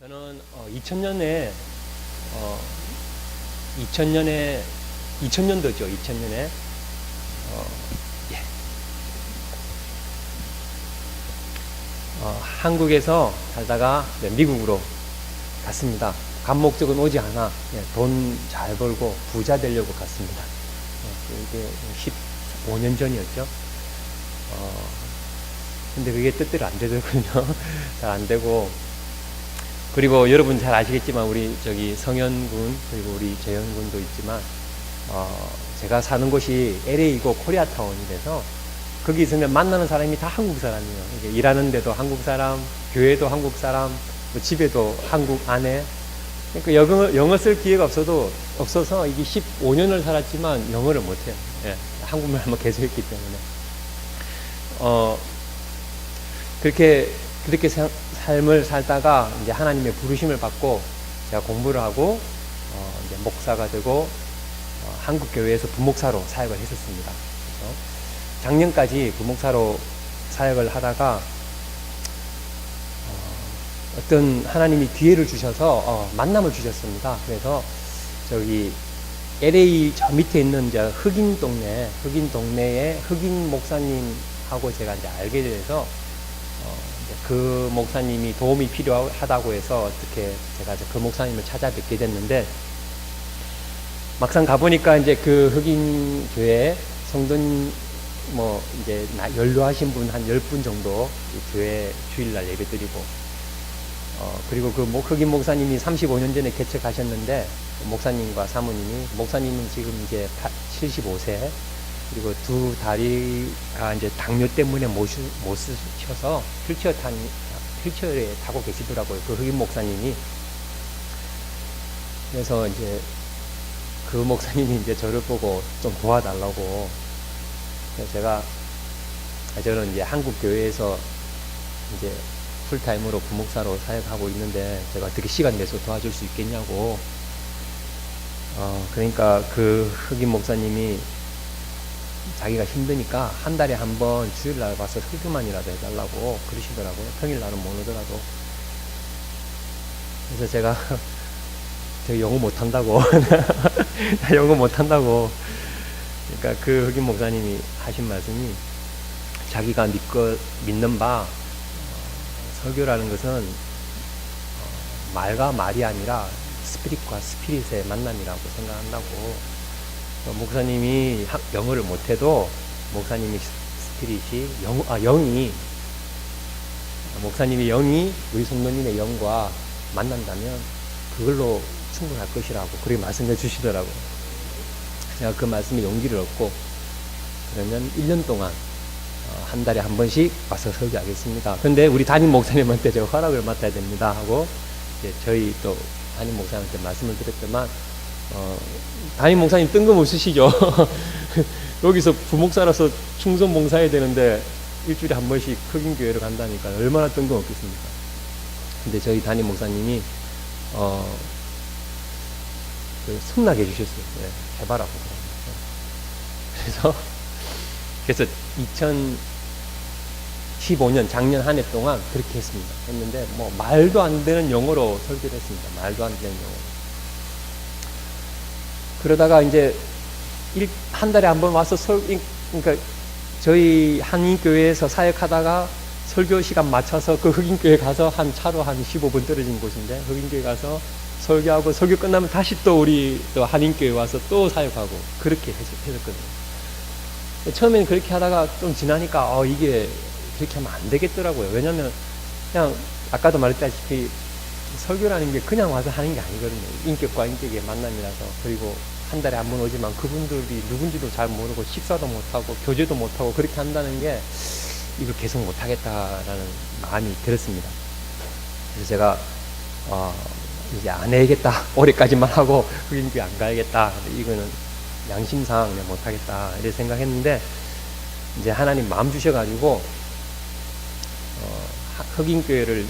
저는 2000년도죠. 2000년에 예. 한국에서 살다가 미국으로 갔습니다. 간 목적은 오지 않아. 돈 잘 벌고 부자 되려고 갔습니다. 이게 15년 전이었죠. 근데 그게 뜻대로 안 되더군요. 잘 안 되고. 그리고 여러분 잘 아시겠지만 우리 저기 성현군 그리고 우리 재현군도 있지만 제가 사는 곳이 LA이고 코리아타운이라서 거기 있으면 만나는 사람이 다 한국 사람이에요. 이게 일하는 데도 한국 사람, 교회도 한국 사람, 뭐 집에도 한국 아내. 그러니까 영어 쓸 기회가 없어서 이게 15년을 살았지만 영어를 못해요. 예, 한국말만 계속 했기 때문에. 그렇게 삶을 살다가 이제 하나님의 부르심을 받고 제가 공부를 하고 이제 목사가 되고 한국 교회에서 부목사로 사역을 했었습니다. 그래서 작년까지 부목사로 사역을 하다가 어떤 하나님이 기회를 주셔서 만남을 주셨습니다. 그래서 저기 LA 저 밑에 있는 이제 흑인 동네에 흑인 목사님하고 제가 이제 알게 돼서 그 목사님이 도움이 필요하다고 해서 어떻게 제가 그 목사님을 찾아뵙게 됐는데 막상 가보니까 이제 그 흑인 교회 성도님 뭐 이제 연로하신 분 한 10분 정도 교회 주일날 예배드리고 그리고 그 흑인 목사님이 35년 전에 개척하셨는데 목사님과 사모님이 목사님은 지금 이제 75세 그리고 두 다리가 이제 당뇨 때문에 못 쓰셔서 휠체어에 타고 계시더라고요. 그 흑인 목사님이. 그래서 이제 그 목사님이 이제 저를 보고 좀 도와달라고. 그래서 저는 이제 한국 교회에서 이제 풀타임으로 부목사로 사역하고 있는데 제가 어떻게 시간 내서 도와줄 수 있겠냐고. 그러니까 그 흑인 목사님이 자기가 힘드니까 한 달에 한 번 주일날 와서 설교만이라도 해달라고 그러시더라고요. 평일날은 못 오더라도. 그래서 제가 영어 못한다고 영어 못한다고. 그러니까 그 흑인 목사님이 하신 말씀이 자기가 믿는 바 설교라는 것은 말과 말이 아니라 스피릿과 스피릿의 만남이라고 생각한다고. 목사님이 영어를 못해도 목사님이 스피릿이 목사님의 영이 우리 성도님의 영과 만난다면 그걸로 충분할 것이라고 그렇게 말씀해 주시더라고요. 제가 그 말씀에 용기를 얻고 그러면 1년 동안 한 달에 한 번씩 와서 설교하겠습니다. 근데 우리 담임 목사님한테 제가 허락을 맡아야 됩니다 하고 이제 저희 또 담임 목사님한테 말씀을 드렸더만 담임 목사님 뜬금없으시죠? 여기서 부목사라서 충성 봉사해야 되는데 일주일에 한 번씩 흑인 교회를 간다니까 얼마나 뜬금없겠습니까? 근데 저희 담임 목사님이 승낙해 주셨어요. 네, 해봐라고. 그래서 2015년 작년 한 해 동안 그렇게 했는데 뭐 말도 안 되는 영어로 설교를 했습니다. 말도 안 되는 영어로. 그러다가 이제 한 달에 한 번 와서 그러니까 저희 한인교회에서 사역하다가 설교 시간 맞춰서 그 흑인교회 가서 차로 한 15분 떨어진 곳인데 흑인교회 가서 설교하고 설교 끝나면 다시 또 우리 또 한인교회 와서 또 사역하고 그렇게 했었거든요. 처음에는 그렇게 하다가 좀 지나니까 이게 그렇게 하면 안 되겠더라고요. 왜냐면 그냥 아까도 말했다시피 설교라는 게 그냥 와서 하는 게 아니거든요. 인격과 인격의 만남이라서. 그리고 한 달에 한 번 오지만 그분들이 누군지도 잘 모르고 식사도 못하고 교제도 못하고 그렇게 한다는 게 이걸 계속 못하겠다라는 마음이 들었습니다. 그래서 제가 이제 안 해야겠다. 올해까지만 하고 흑인교회 안 가야겠다. 이거는 양심상 그냥 못하겠다 이렇게 생각했는데 이제 하나님 마음 주셔가지고 흑인교회를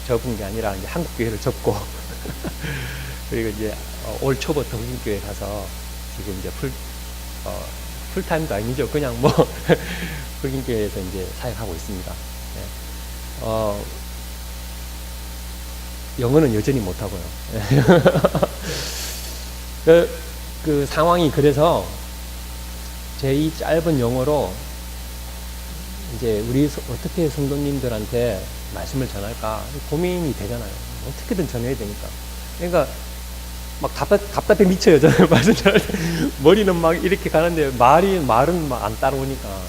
접은 게 아니라 이제 한국교회를 접고 그리고 이제 올 초부터 흑인교회 가서 지금 이제 풀타임도 아니죠. 그냥 뭐 흑인교회에서 이제 사역하고 있습니다. 네. 영어는 여전히 못하고요. 그 상황이 그래서 제 이 짧은 영어로 이제 우리 어떻게 성도님들한테 말씀을 전할까 고민이 되잖아요. 어떻게든 전해야 되니까. 그러니까 막 답답해 미쳐요. 저는 말씀 전할 때 머리는 막 이렇게 가는데 말은 막 안 따라오니까.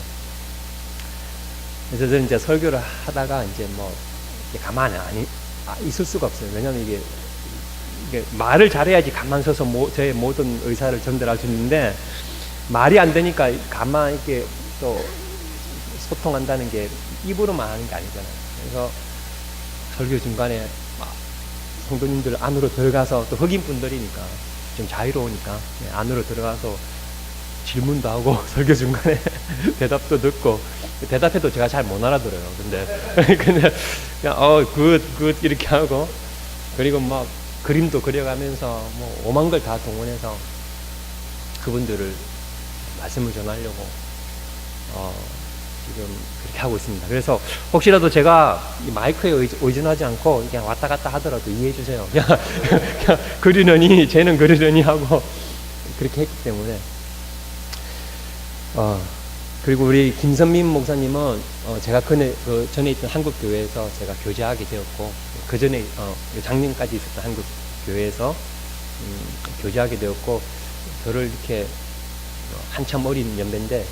그래서 저는 이제 설교를 하다가 이제 뭐 가만히 있을 수가 없어요. 왜냐면 이게 말을 잘해야지 가만 서서 저의 모든 의사를 전달할 수 있는데 말이 안 되니까 가만 이렇게 또 소통한다는 게 입으로만 하는 게 아니잖아요. 그래서 설교 중간에 성도님들 안으로 들어가서 또 흑인 분들이니까 좀 자유로우니까 안으로 들어가서 질문도 하고 설교 중간에 대답도 듣고 대답해도 제가 잘 못 알아들어요. 근데 그냥 굿 이렇게 하고 그리고 막 그림도 그려가면서 뭐 오만 걸 다 동원해서 그분들을 말씀을 전하려고 지금 그렇게 하고 있습니다. 그래서 혹시라도 제가 이 마이크에 의존하지 않고 그냥 왔다 갔다 하더라도 이해해 주세요. 그냥 그리려니 쟤는 그리려니 하고 그렇게 했기 때문에 그리고 우리 김선민 목사님은 제가 그 전에 있던 한국 교회에서 제가 교제하게 되었고 그 전에 작년까지 있었던 한국 교회에서 교제하게 되었고 저를 이렇게 한참 어린 연배인데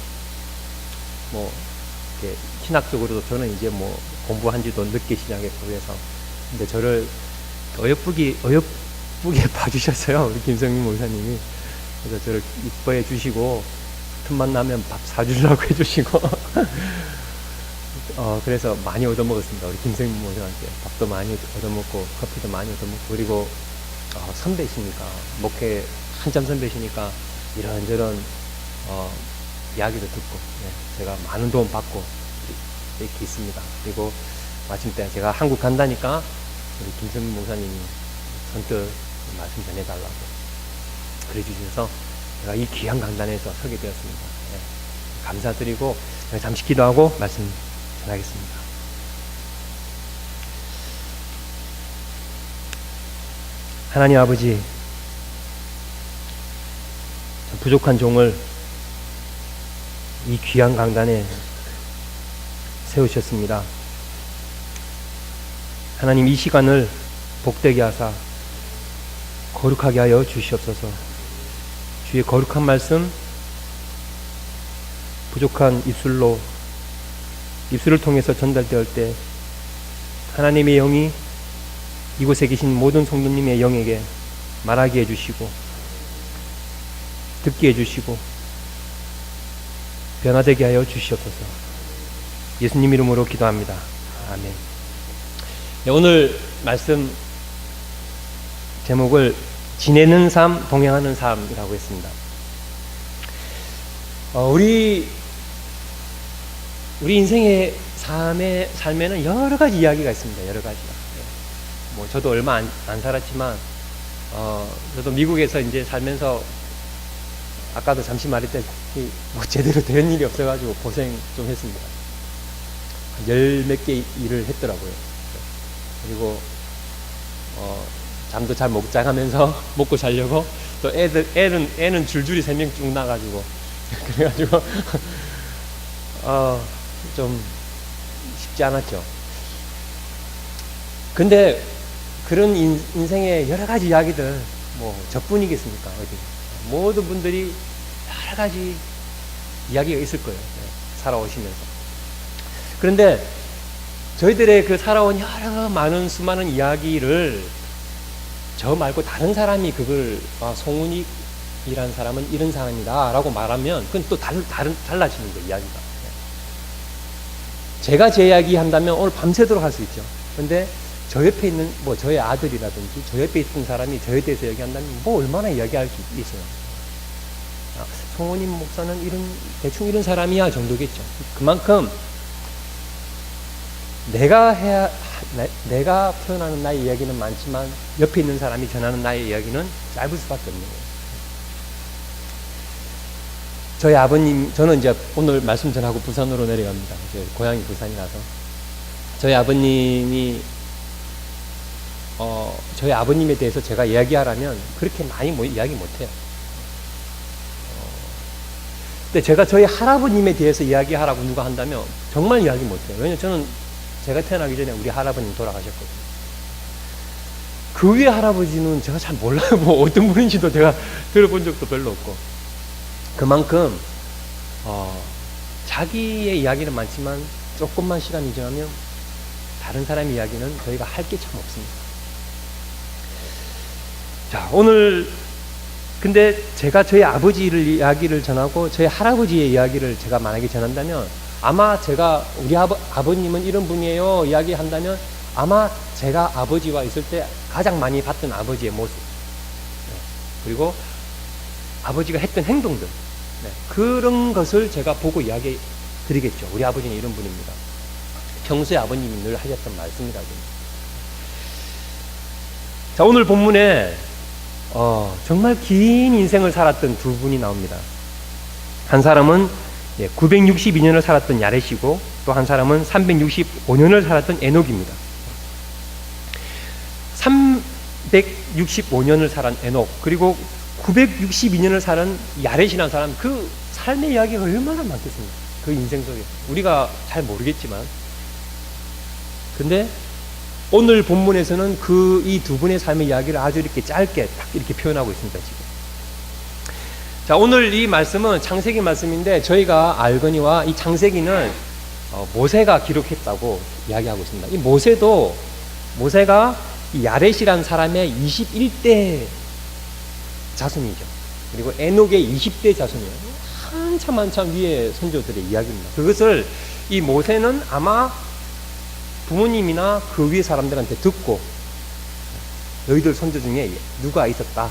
뭐 이렇게 신학적으로도 저는 이제 뭐 공부한 지도 늦게 시작했고 그래서 근데 저를 어여쁘게 봐주셨어요. 우리 김성민 목사님이. 그래서 저를 이뻐해 주시고 틈만 나면 밥 사주려고 해주시고 그래서 많이 얻어먹었습니다. 우리 김성민 목사님한테 밥도 많이 얻어먹고 커피도 많이 얻어먹고 그리고 선배시니까 목회 한참 선배시니까 이런저런 이야기도 듣고 제가 많은 도움 받고 이렇게 있습니다. 그리고 마침 때 제가 한국 간다니까 우리 김성민 목사님이 선뜻 말씀 전해달라고 그래 주셔서 제가 이 귀한 강단에서 서게 되었습니다. 감사드리고 잠시 기도하고 말씀 전하겠습니다. 하나님 아버지, 부족한 종을 이 귀한 강단에 세우셨습니다. 하나님 이 시간을 복되게 하사 거룩하게 하여 주시옵소서. 주의 거룩한 말씀 부족한 입술을 통해서 전달되었을 때 하나님의 영이 이곳에 계신 모든 성도님의 영에게 말하게 해주시고 듣게 해주시고 변화되게 하여 주시옵소서. 예수님 이름으로 기도합니다. 아멘. 오늘 말씀 제목을 지내는 삶, 동행하는 삶이라고 했습니다. 우리 인생의 삶에는 여러 가지 이야기가 있습니다. 여러 가지가. 뭐 저도 얼마 안 살았지만 저도 미국에서 이제 살면서 아까도 잠시 말했듯이 뭐 제대로 된 일이 없어가지고 고생 좀 했습니다. 열 몇 개 일을 했더라고요. 그리고 잠도 잘 못 자가면서 먹고 자려고 또 애는 줄줄이 3명 쭉 나가지고 그래가지고 좀 쉽지 않았죠. 근데 그런 인생의 여러 가지 이야기들 뭐 저뿐이겠습니까? 어디 모든 분들이 여러 가지 이야기가 있을 거예요. 살아오시면서. 그런데 저희들의 그 살아온 여러 수많은 이야기를 저 말고 다른 사람이 그걸 송은익이라는 사람은 이런 사람이다 라고 말하면 그건 또 달라지는 거예요. 이야기가. 제가 제 이야기 한다면 오늘 밤새도록 할 수 있죠. 근데 저 옆에 있는 뭐 저의 아들이라든지 저 옆에 있던 사람이 저에 대해서 얘기한다면 뭐 얼마나 이야기할 수 있어요. 송은익 목사는 대충 이런 사람이야 정도겠죠. 그만큼 내가 표현하는 나의 이야기는 많지만 옆에 있는 사람이 전하는 나의 이야기는 짧을 수밖에 없는 거예요. 저희 아버님, 저는 이제 오늘 말씀 전하고 부산으로 내려갑니다. 고향이 부산이라서. 저희 아버님이 저희 아버님에 대해서 제가 이야기하라면 그렇게 많이 이야기 못해요. 근데 제가 저희 할아버님에 대해서 이야기하라고 누가 한다면 정말 이야기 못해요. 왜냐면 저는 제가 태어나기 전에 우리 할아버님 돌아가셨거든요. 그 위에 할아버지는 제가 잘 몰라요. 뭐 어떤 분인지도 제가 들어본 적도 별로 없고. 그만큼 자기의 이야기는 많지만 조금만 시간이 지나면 다른 사람의 이야기는 저희가 할 게 참 없습니다. 자, 오늘 근데 제가 저희 아버지를 이야기를 전하고 저희 할아버지의 이야기를 제가 만약에 전한다면 아마 제가 우리 아버님은 이런 분이에요 이야기한다면 아마 제가 아버지와 있을 때 가장 많이 봤던 아버지의 모습, 그리고 아버지가 했던 행동들, 그런 것을 제가 보고 이야기 드리겠죠. 우리 아버지는 이런 분입니다. 평소에 아버님이 늘 하셨던 말씀이라든지. 자, 오늘 본문에 정말 긴 인생을 살았던 두 분이 나옵니다. 한 사람은 962년을 살았던 야렛이고 또 한 사람은 365년을 살았던 에녹입니다. 365년을 살은 에녹, 그리고 962년을 살은 야렛이라는 사람, 그 삶의 이야기가 얼마나 많겠습니까? 그 인생 속에 우리가 잘 모르겠지만, 근데 오늘 본문에서는 이 두 분의 삶의 이야기를 아주 이렇게 짧게 딱 이렇게 표현하고 있습니다. 지금. 자, 오늘 이 말씀은 창세기 말씀인데 저희가 알거니와 이 창세기는 모세가 기록했다고 이야기하고 있습니다. 이 모세가 이 야렛이라는 사람의 21대 자손이죠. 그리고 에녹의 20대 자손이에요. 한참 위에 선조들의 이야기입니다. 그것을 이 모세는 아마 부모님이나 그 위에 사람들한테 듣고, 너희들 선조 중에 누가 있었다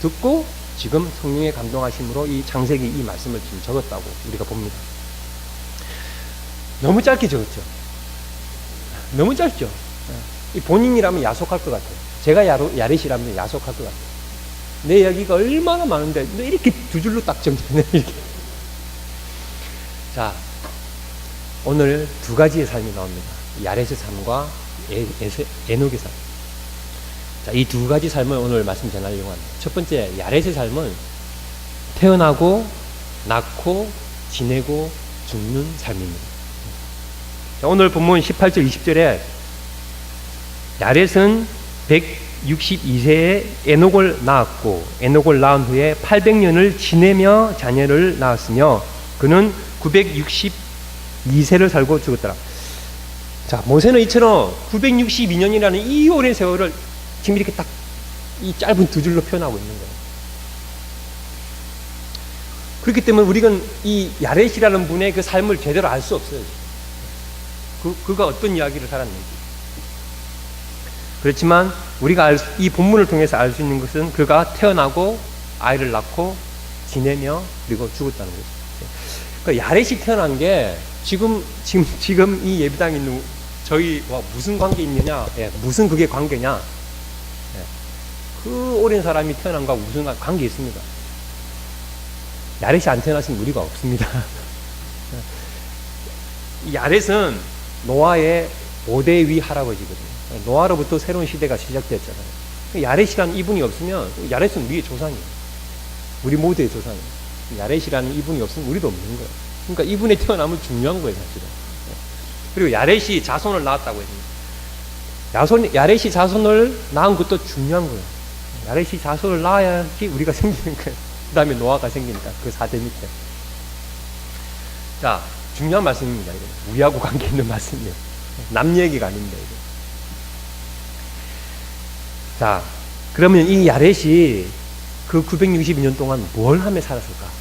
듣고 지금 성령의 감동하심으로 이 창세기 이 말씀을 지금 적었다고 우리가 봅니다. 너무 짧게 적었죠. 너무 짧죠. 이 본인이라면 야속할 것 같아요. 제가 야렛이라면 야속할 것 같아요. 내 이야기가 얼마나 많은데 이렇게 두 줄로 딱 정리되네. 이렇게. 자, 오늘 두 가지의 삶이 나옵니다. 야렛의 삶과 에녹의 삶. 자, 이 두 가지 삶을 오늘 말씀 전하려고 합니다. 첫 번째, 야렛의 삶은 태어나고 낳고 지내고 죽는 삶입니다. 자, 오늘 본문 18절 20절에 야렛은 162세에 에녹을 낳았고 에녹을 낳은 후에 800년을 지내며 자녀를 낳았으며 그는 962세를 살고 죽었더라. 자, 모세는 이처럼 962년이라는 이 오랜 세월을 지금 이렇게 딱 이 짧은 두 줄로 표현하고 있는 거예요. 그렇기 때문에 우리가 이 야렛이라는 분의 그 삶을 제대로 알 수 없어요. 그가 어떤 이야기를 살았는지. 그렇지만 우리가 이 본문을 통해서 알 수 있는 것은 그가 태어나고 아이를 낳고 지내며 그리고 죽었다는 거죠. 그러니까 야렛이 태어난 게 지금 이 예배당에 있는 저희와 무슨 관계 있느냐, 무슨 그게 관계냐, 그 오랜 사람이 태어난 것과 무슨 관계 있습니까? 야렛이 안 태어났으면 우리가 없습니다. 야렛은 노아의 5대 위 할아버지거든요. 노아로부터 새로운 시대가 시작되었잖아요. 야렛이라는 이분이 없으면 야렛은 우리의 조상이에요. 우리 모두의 조상이에요. 야렛이라는 이분이 없으면 우리도 없는 거예요. 그러니까 이분의 태어남은 중요한 거예요, 사실은. 그리고 야렛이 자손을 낳았다고 했습니다. 야렛이 자손을 낳은 것도 중요한 거예요. 야렛이 자손을 낳아야지 우리가 생기는 거예요. 그 다음에 노아가 생기니까 그 4대 밑에. 자, 중요한 말씀입니다. 이거. 우리하고 관계 있는 말씀이에요. 남 얘기가 아닙니다. 이거. 자, 그러면 이 야렛이 그 962년 동안 뭘 하며 살았을까?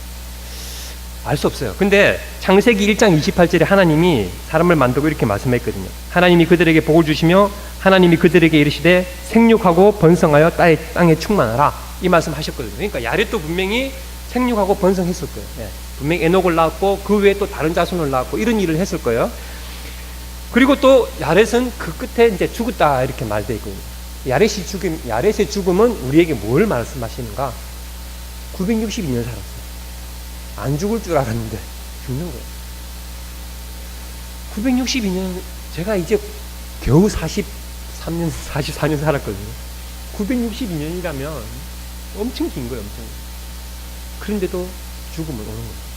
알 수 없어요. 근데 창세기 1장 28절에 하나님이 사람을 만들고 이렇게 말씀했거든요. 하나님이 그들에게 복을 주시며 하나님이 그들에게 이르시되 생육하고 번성하여 땅에 충만하라, 이 말씀 하셨거든요. 그러니까 야렛도 분명히 생육하고 번성했을 거예요. 분명히 에녹을 낳았고 그 외에 또 다른 자손을 낳았고 이런 일을 했을 거예요. 그리고 또 야렛은 그 끝에 이제 죽었다 이렇게 말되어 있거든요. 야렛의 죽음은 우리에게 뭘 말씀하시는가? 962년 살았어요. 안 죽을 줄 알았는데 죽는 거예요. 962년, 제가 이제 겨우 43년, 44년 살았거든요. 962년이라면 엄청 긴 거예요, 엄청. 그런데도 죽음을 오는 거예요.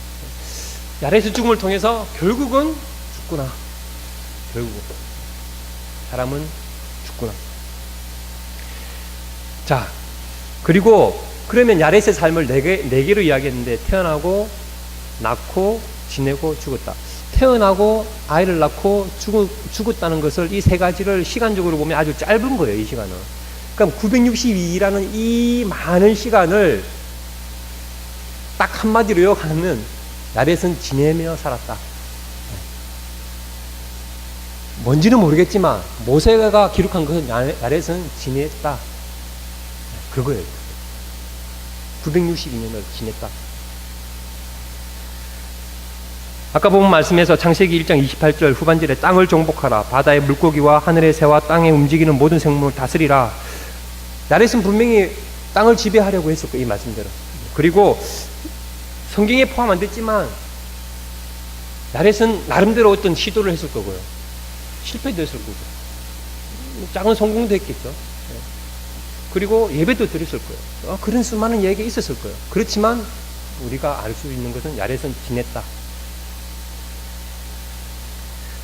야렛의 죽음을 통해서 결국은 죽구나. 결국은. 사람은 죽구나. 자, 그리고 그러면 야렛의 삶을 네 개로 이야기했는데 태어나고, 낳고, 지내고, 죽었다. 태어나고 아이를 낳고 죽었다는 것을 이 세 가지를 시간적으로 보면 아주 짧은 거예요, 이 시간은. 그럼 962라는 이 많은 시간을 딱 한마디로 요약하면 야렛은 지내며 살았다. 뭔지는 모르겠지만 모세가 기록한 것은 야렛은 지냈다. 그거예요. 962년을 지냈다. 아까 본 말씀에서 창세기 1장 28절 후반절에 땅을 정복하라. 바다의 물고기와 하늘의 새와 땅에 움직이는 모든 생물을 다스리라. 야렛은 분명히 땅을 지배하려고 했었고, 이 말씀대로. 그리고 성경에 포함 안 됐지만 야렛은 나름대로 어떤 시도를 했을 거고요. 실패도 했을 거고. 작은 성공도 했겠죠. 그리고 예배도 드렸을 거예요. 그런 수많은 얘기가 있었을 거예요. 그렇지만 우리가 알 수 있는 것은 야렛은 지냈다.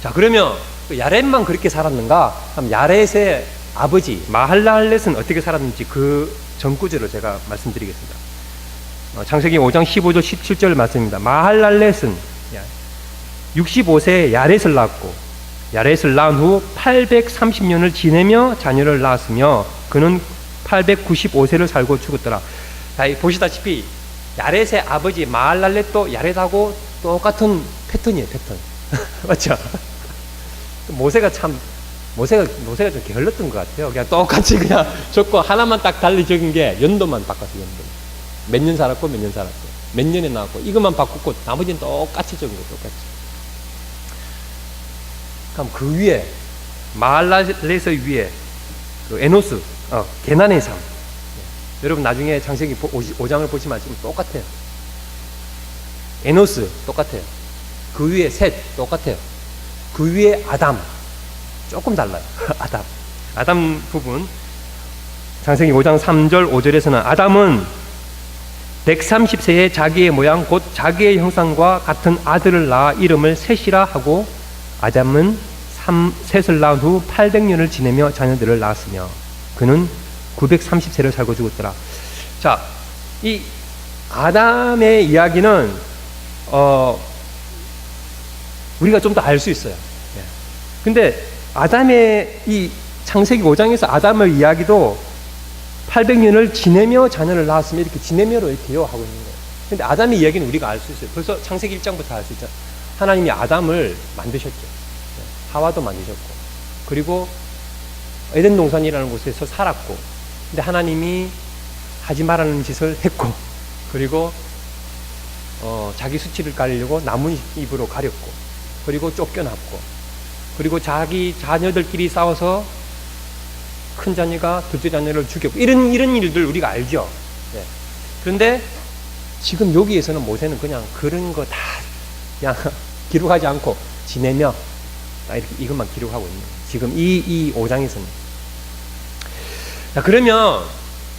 자, 그러면 야렛만 그렇게 살았는가? 그럼 야렛의 아버지 마할랄렛은 어떻게 살았는지 그 전구절을 제가 말씀드리겠습니다. 창세기 5장 15절 17절 말씀입니다. 마할랄렛은 65세에 야렛을 낳았고 야렛을 낳은 후 830년을 지내며 자녀를 낳았으며 그는 895세를 살고 죽었더라. 자, 보시다시피 야렛의 아버지 마할랄렛도 야렛하고 똑같은 패턴이에요, 패턴. 맞죠? 모세가 좀 게을렀던 것 같아요. 그냥 똑같이 그냥 적고 하나만 딱 달리 적은 게 연도만 바꿨어요, 연도. 몇 년 살았고 몇 년 살았고 몇 년에 나왔고 이것만 바꿨고 나머지는 똑같이 적은 거예요, 똑같이. 그럼 그 위에 마할랄렛의 위에 그 에노스, 게난의 삶. 여러분 나중에 창세기 5장을 보시면 지금 똑같아요. 에노스 똑같아요. 그 위에 셋 똑같아요. 그 위에 아담 조금 달라요. 아담 부분 창세기 5장 3절 5절에서는 아담은 130세에 자기의 모양 곧 자기의 형상과 같은 아들을 낳아 이름을 셋이라 하고 아담은 셋을 낳은 후 800년을 지내며 자녀들을 낳았으며 그는 930세를 살고 죽었더라. 자, 이 아담의 이야기는 우리가 좀 더 알 수 있어요. 근데 아담의 이 창세기 5장에서 아담의 이야기도 800년을 지내며 자녀를 낳았으며 이렇게 지내며로 이렇게 하고 있는 거예요. 근데 아담의 이야기는 우리가 알 수 있어요. 벌써 창세기 1장부터 알 수 있죠. 하나님이 아담을 만드셨죠. 하와도 만드셨고 그리고 에덴 동산이라는 곳에서 살았고 근데 하나님이 하지 말라는 짓을 했고 그리고 자기 수치를 가리려고 나뭇잎으로 가렸고 그리고 쫓겨났고 그리고 자기 자녀들끼리 싸워서 큰 자녀가 둘째 자녀를 죽였고 이런 일들 우리가 알죠. 네. 그런데 지금 여기에서는 모세는 그냥 그런 거 다 그냥 기록하지 않고 지내며 이렇게 이것만 기록하고 있는 거예요. 지금 이 5장에서는. 자, 그러면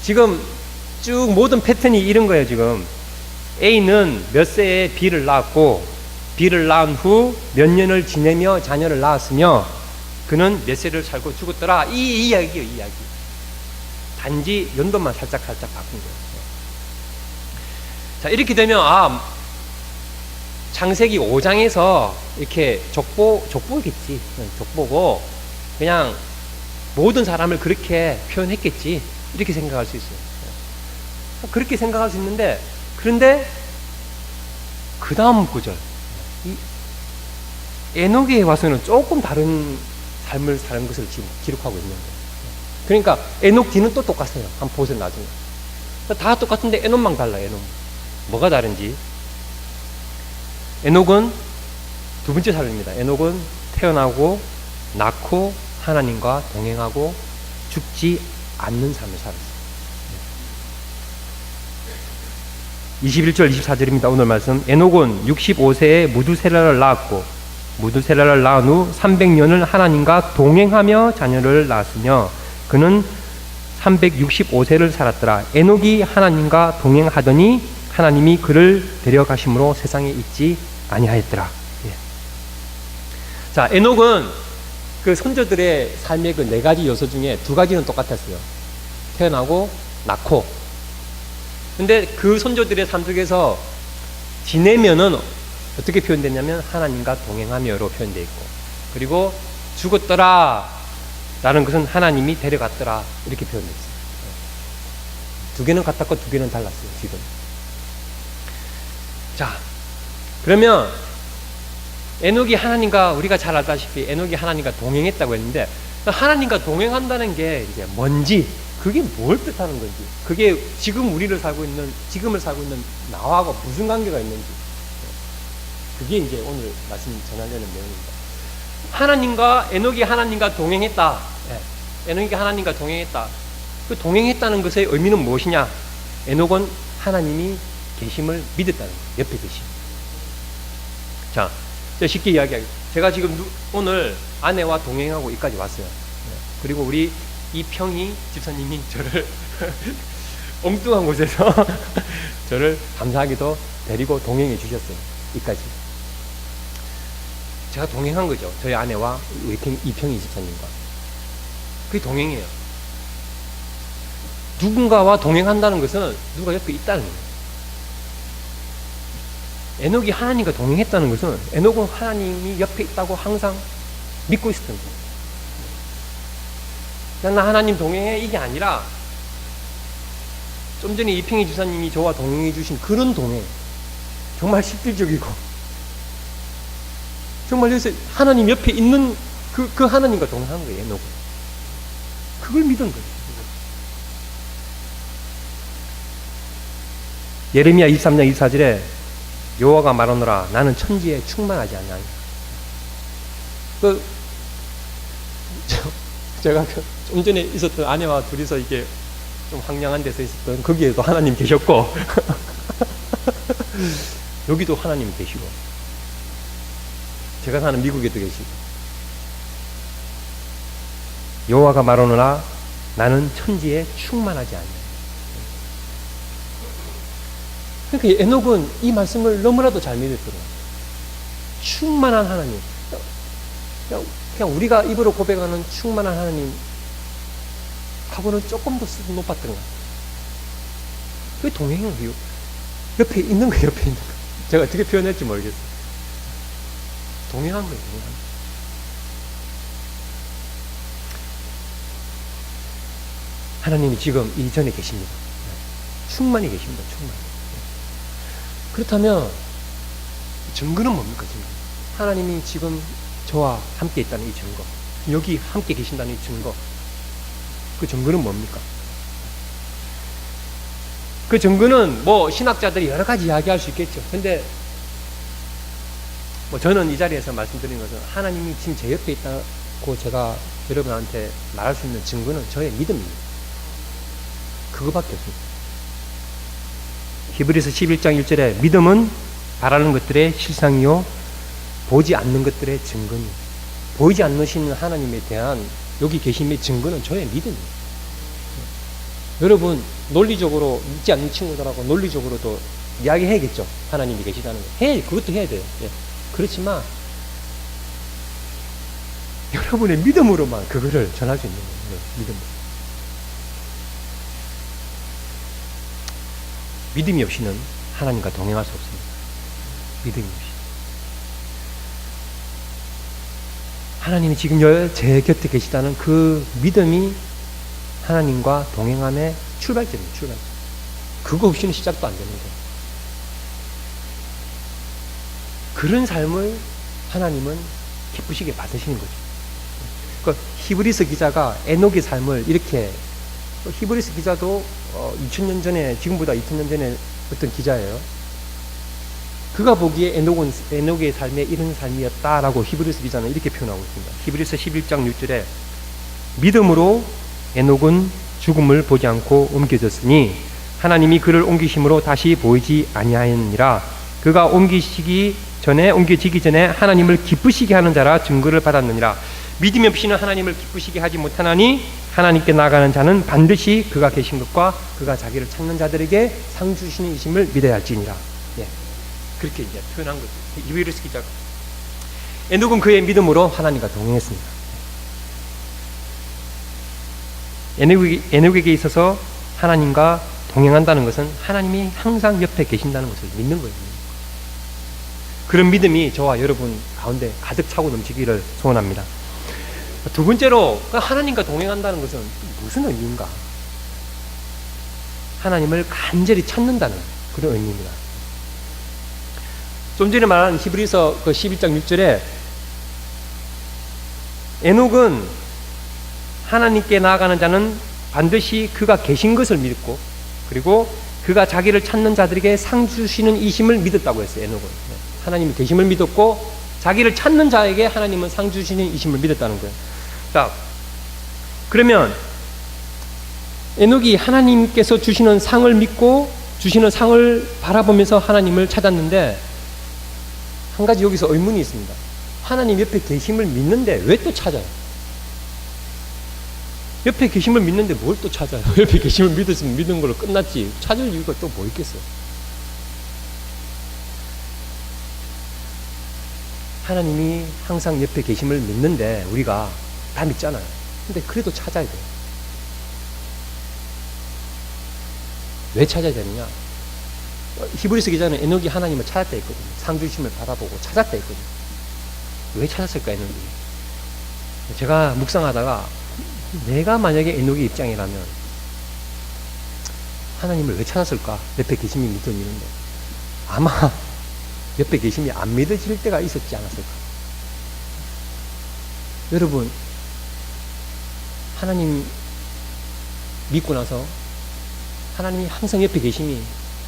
지금 쭉 모든 패턴이 이런 거예요. 지금 A는 몇 세에 B를 낳았고 B를 낳은 후 몇 년을 지내며 자녀를 낳았으며 그는 몇 세를 살고 죽었더라. 이 이야기예요, 이 이야기. 단지 연도만 살짝 바꾼 거예요. 자, 이렇게 되면 창세기 5장에서 이렇게 족보겠지. 족보고 그냥 모든 사람을 그렇게 표현했겠지. 이렇게 생각할 수 있어요. 그렇게 생각할 수 있는데 그런데 그 다음 구절 이 에녹에 와서는 조금 다른 삶을 사는 것을 지금 기록하고 있는 거예요. 그러니까 에녹 뒤는 또 똑같아요. 한번 보세요, 나중에. 다 똑같은데 에녹만 달라요, 에녹. 뭐가 다른지. 에녹은 두 번째 삶입니다. 에녹은 태어나고 낳고 하나님과 동행하고 죽지 않는 삶을 살았어요. 21절 24절입니다. 오늘 말씀. 에녹은 65세에 무두세라를 낳았고 무드셀라를 낳은 후 300년을 하나님과 동행하며 자녀를 낳았으며 그는 365세를 살았더라. 에녹이 하나님과 동행하더니 하나님이 그를 데려가심으로 세상에 있지 아니하였더라. 예. 자, 에녹은 그 손자들의 삶의 그 4가지 요소 중에 2가지는 똑같았어요. 태어나고 낳고. 근데 그 손자들의 삶 속에서 지내면은 어떻게 표현됐냐면 하나님과 동행하며로 표현되어 있고, 그리고 죽었더라 라는 것은 하나님이 데려갔더라 이렇게 표현됐어요. 2개는 같았고 2개는 달랐어요 지금. 자, 그러면 에녹이 하나님과, 우리가 잘 알다시피 에녹이 하나님과 동행했다고 했는데, 하나님과 동행한다는 게 이제 뭔지, 그게 뭘 뜻하는 건지, 그게 지금을 살고 있는 나하고 무슨 관계가 있는지, 그게 이제 오늘 말씀 전하려는 내용입니다. 에녹이 하나님과 동행했다. 에녹이 하나님과 동행했다. 그 동행했다는 것의 의미는 무엇이냐? 에녹은 하나님이 계심을 믿었다는 거예요. 옆에 계심. 자, 쉽게 이야기하겠습니다. 제가 지금 오늘 아내와 동행하고 여기까지 왔어요. 그리고 우리 이평희 집사님이 저를 엉뚱한 곳에서 저를 감사하게도 데리고 동행해 주셨어요. 여기까지. 제가 동행한 거죠. 저희 아내와 이평희 집사님과. 그게 동행이에요. 누군가와 동행한다는 것은 누가 옆에 있다는 거예요. 에녹이 하나님과 동행했다는 것은 에녹은 하나님이 옆에 있다고 항상 믿고 있었던 거예요. 그냥 나 하나님 동행해 이게 아니라, 좀 전에 이평희 주사님이 저와 동행해 주신 그런 동행, 정말 실질적이고 정말 여기서 하나님 옆에 있는 그 하나님과 동행한 거예요. 에녹은 그걸 믿은 거예요. 예레미야 23장 24절에 여호와가 말하노라 나는 천지에 충만하지 않나니. 제가 좀 전에 있었던 아내와 둘이서 이게 좀 황량한 데서 있었던, 거기에도 하나님 계셨고 여기도 하나님 계시고, 제가 사는 미국에도 계시고. 여호와가 말하노라 나는 천지에 충만하지 않냐. 그러니까 에녹은 이 말씀을 너무나도 잘 믿었더라고요. 충만한 하나님. 그냥 우리가 입으로 고백하는 충만한 하나님 하고는 조금 더 수준 높았던 것 같아요. 그게 동행이에요. 옆에 있는 거예요. 옆에 있는 거. 제가 어떻게 표현할지 모르겠어요. 동행한 거예요. 동행한 거. 하나님이 지금 이전에 계십니다. 충만히 계십니다. 충만히. 그렇다면 증거는 뭡니까? 증거. 하나님이 지금 저와 함께 있다는 이 증거, 여기 함께 계신다는 이 증거, 그 증거는 뭡니까? 그 증거는 뭐 신학자들이 여러 가지 이야기할 수 있겠죠. 근데 뭐 저는 이 자리에서 말씀드리는 것은 하나님이 지금 제 옆에 있다고 제가 여러분한테 말할 수 있는 증거는 저의 믿음입니다. 그거밖에 없습니다. 히브리서 11장 1절에 믿음은 바라는 것들의 실상이요 보지 않는 것들의 증거니. 보이지 않으시는 하나님에 대한 여기 계심의 증거는 저의 믿음이에요. 여러분 논리적으로 믿지 않는 친구들하고 논리적으로도 이야기해야겠죠. 하나님이 계시다는 거. 그것도 해야 돼요. 예. 그렇지만 여러분의 믿음으로만 그거를 전할 수 있는 거예요. 믿음으로. 믿음이 없이는 하나님과 동행할 수 없습니다. 믿음이 없이. 하나님이 지금 제 곁에 계시다는 그 믿음이 하나님과 동행함의 출발점입니다. 출발점. 그거 없이는 시작도 안 되는 거예요. 그런 삶을 하나님은 기쁘시게 받으시는 거죠. 그러니까 히브리서 기자가 에녹의 삶을 이렇게, 히브리서 기자도 2000년 전에, 지금보다 2000년 전에 어떤 기자예요. 그가 보기에 에녹의 삶에 이런 삶이었다라고 히브리서 기자는 이렇게 표현하고 있습니다. 히브리서 11장 6절에 믿음으로 에녹은 죽음을 보지 않고 옮겨졌으니 하나님이 그를 옮기심으로 다시 보이지 아니하였느니라. 그가 옮기시기 전에 옮겨지기 전에 하나님을 기쁘시게 하는 자라 증거를 받았느니라. 믿음이 없이는 하나님을 기쁘시게 하지 못하나니 하나님께 나아가는 자는 반드시 그가 계신 것과 그가 자기를 찾는 자들에게 상 주시는 이심을 믿어야 할지니라. 예. 그렇게 이제 표현한 거죠. 히브리서 기자가. 에녹은 그의 믿음으로 하나님과 동행했습니다. 에녹에게 있어서 하나님과 동행한다는 것은 하나님이 항상 옆에 계신다는 것을 믿는 거예요. 그런 믿음이 저와 여러분 가운데 가득 차고 넘치기를 소원합니다. 두 번째로 하나님과 동행한다는 것은 무슨 의미인가? 하나님을 간절히 찾는다는 그런 의미입니다. 좀 전에 말한 히브리서 11장 6절에 에녹은 하나님께 나아가는 자는 반드시 그가 계신 것을 믿고 그리고 그가 자기를 찾는 자들에게 상 주시는 이심을 믿었다고 했어요. 에녹은 하나님이 계심을 믿었고 자기를 찾는 자에게 하나님은 상 주시는 이심을 믿었다는 거예요. 자, 그러면 에녹이 하나님께서 주시는 상을 믿고 주시는 상을 바라보면서 하나님을 찾았는데 한 가지 여기서 의문이 있습니다. 하나님 옆에 계심을 믿는데 왜 또 찾아요? 옆에 계심을 믿는데 뭘 또 찾아요? 옆에 계심을 믿었으면 믿은 걸로 끝났지. 찾을 이유가 또 뭐 있겠어요? 하나님이 항상 옆에 계심을 믿는데 우리가 다 믿잖아요. 근데 그래도 찾아야 돼요. 왜 찾아야 되느냐? 히브리서 기자는 에녹이 하나님을 찾았다 했거든요. 상 주심을 받아보고 찾았다 했거든요. 왜 찾았을까 에녹이? 제가 묵상하다가 내가 만약에 에녹의 입장이라면 하나님을 왜 찾았을까? 옆에 계심이 믿어지는데 아마 옆에 계심이 안 믿어질 때가 있었지 않았을까? 여러분 하나님 믿고 나서 하나님이 항상 옆에 계심이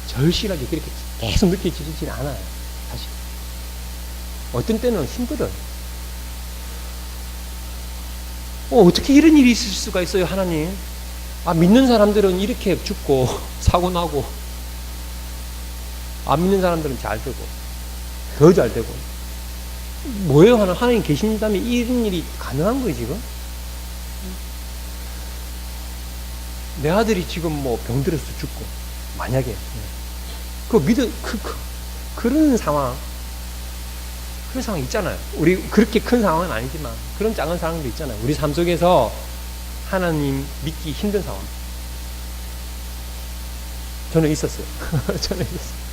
절실하게 그렇게 계속 느껴지진 않아요. 사실 어떤 때는 힘들어요. 어떻게 이런 일이 있을 수가 있어요, 하나님? 믿는 사람들은 이렇게 죽고 사고 나고 안 믿는 사람들은 잘 되고 더 잘 되고 뭐예요? 하나님 계신다면 이런 일이 가능한 거예요, 지금? 내 아들이 지금 뭐 병들어서 죽고 만약에 그런 상황 있잖아요. 우리 그렇게 큰 상황은 아니지만 그런 작은 상황도 있잖아요. 우리 삶 속에서 하나님 믿기 힘든 상황. 저는 있었어요. 저는 있었어요.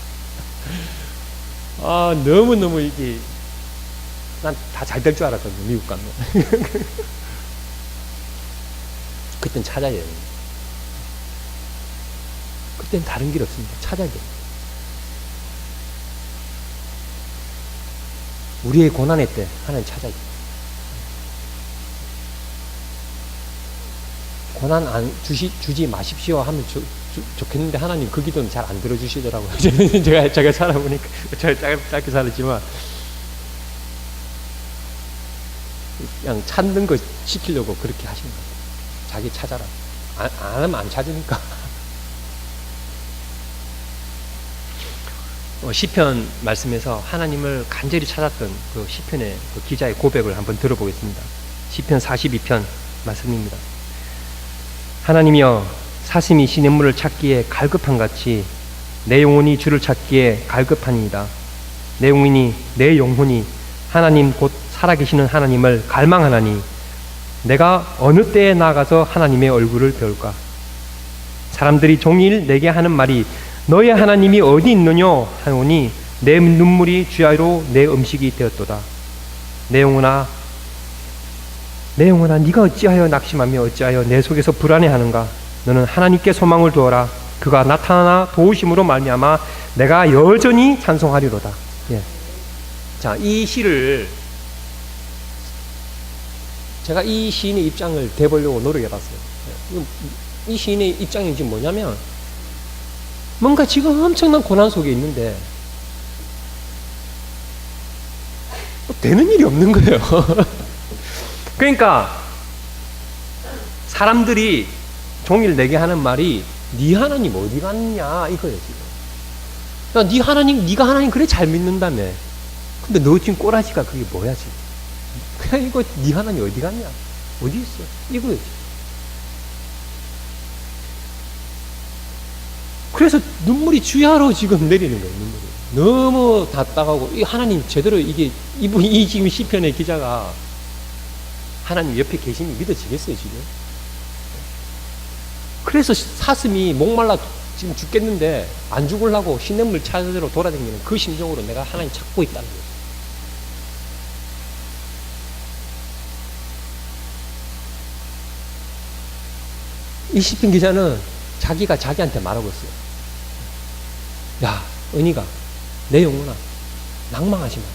너무너무 이게 난 다 잘 될 줄 알았거든요. 미국 가면. 그땐 찾아야 돼요. 그땐 다른 길 없습니다. 찾아야 돼요. 우리의 고난의 때 하나님 찾아야 돼요. 고난 안 주지 마십시오 하면 좋겠는데 하나님 그 기도는 잘 안 들어주시더라고요. 제가 살아보니까 제가 짧게 살았지만 그냥 찾는 거 시키려고 그렇게 하시는 거예요. 자기 찾아라. 안 하면 안 찾으니까. 시편 말씀에서 하나님을 간절히 찾았던 그 시편의 그 기자의 고백을 한번 들어보겠습니다. 시편 42편 말씀입니다. 하나님이여 사슴이 시냇물을 찾기에 갈급한 같이 내 영혼이 주를 찾기에 갈급하니이다. 내 영혼이 하나님 곧 살아계시는 하나님을 갈망하나니 내가 어느 때에 나가서 하나님의 얼굴을 배울까? 사람들이 종일 내게 하는 말이 너의 하나님이 어디 있느냐 하오니 내 눈물이 주야로 내 음식이 되었도다. 내 영혼아 네가 어찌하여 낙심하며 어찌하여 내 속에서 불안해하는가? 너는 하나님께 소망을 두어라. 그가 나타나 도우심으로 말미암아 내가 여전히 찬송하리로다. 예. 자, 이 시를 제가 이 시인의 입장을 대보려고 노력해봤어요. 이 시인의 입장이 지금 뭐냐면 뭔가 지금 엄청난 고난 속에 있는데 되는 일이 없는 거예요. 그러니까 사람들이 종일 내게 하는 말이 네 하나님 어디 갔냐 이거예요 지금. 야, 네가 하나님 그래 잘 믿는다며. 근데 너 지금 꼬라지가 그게 뭐야 지금? 그냥 이거 네 하나님 어디 갔냐? 어디 있어? 이거지. 그래서 눈물이 주야로 지금 내리는 거예요. 눈물이 너무 답답하고, 이 하나님 제대로 이게 이분 이 지금 시편의 기자가 하나님 옆에 계심이 믿어지겠어요 지금? 그래서 사슴이 목말라 지금 죽겠는데 안 죽으려고 시냇물 찾으러 돌아다니는 그 심정으로 내가 하나님 찾고 있다는 거예요. 이 시편 기자는 자기가 자기한테 말하고 있어요. 야, 은희가, 내 영혼아, 낭망하지 마라.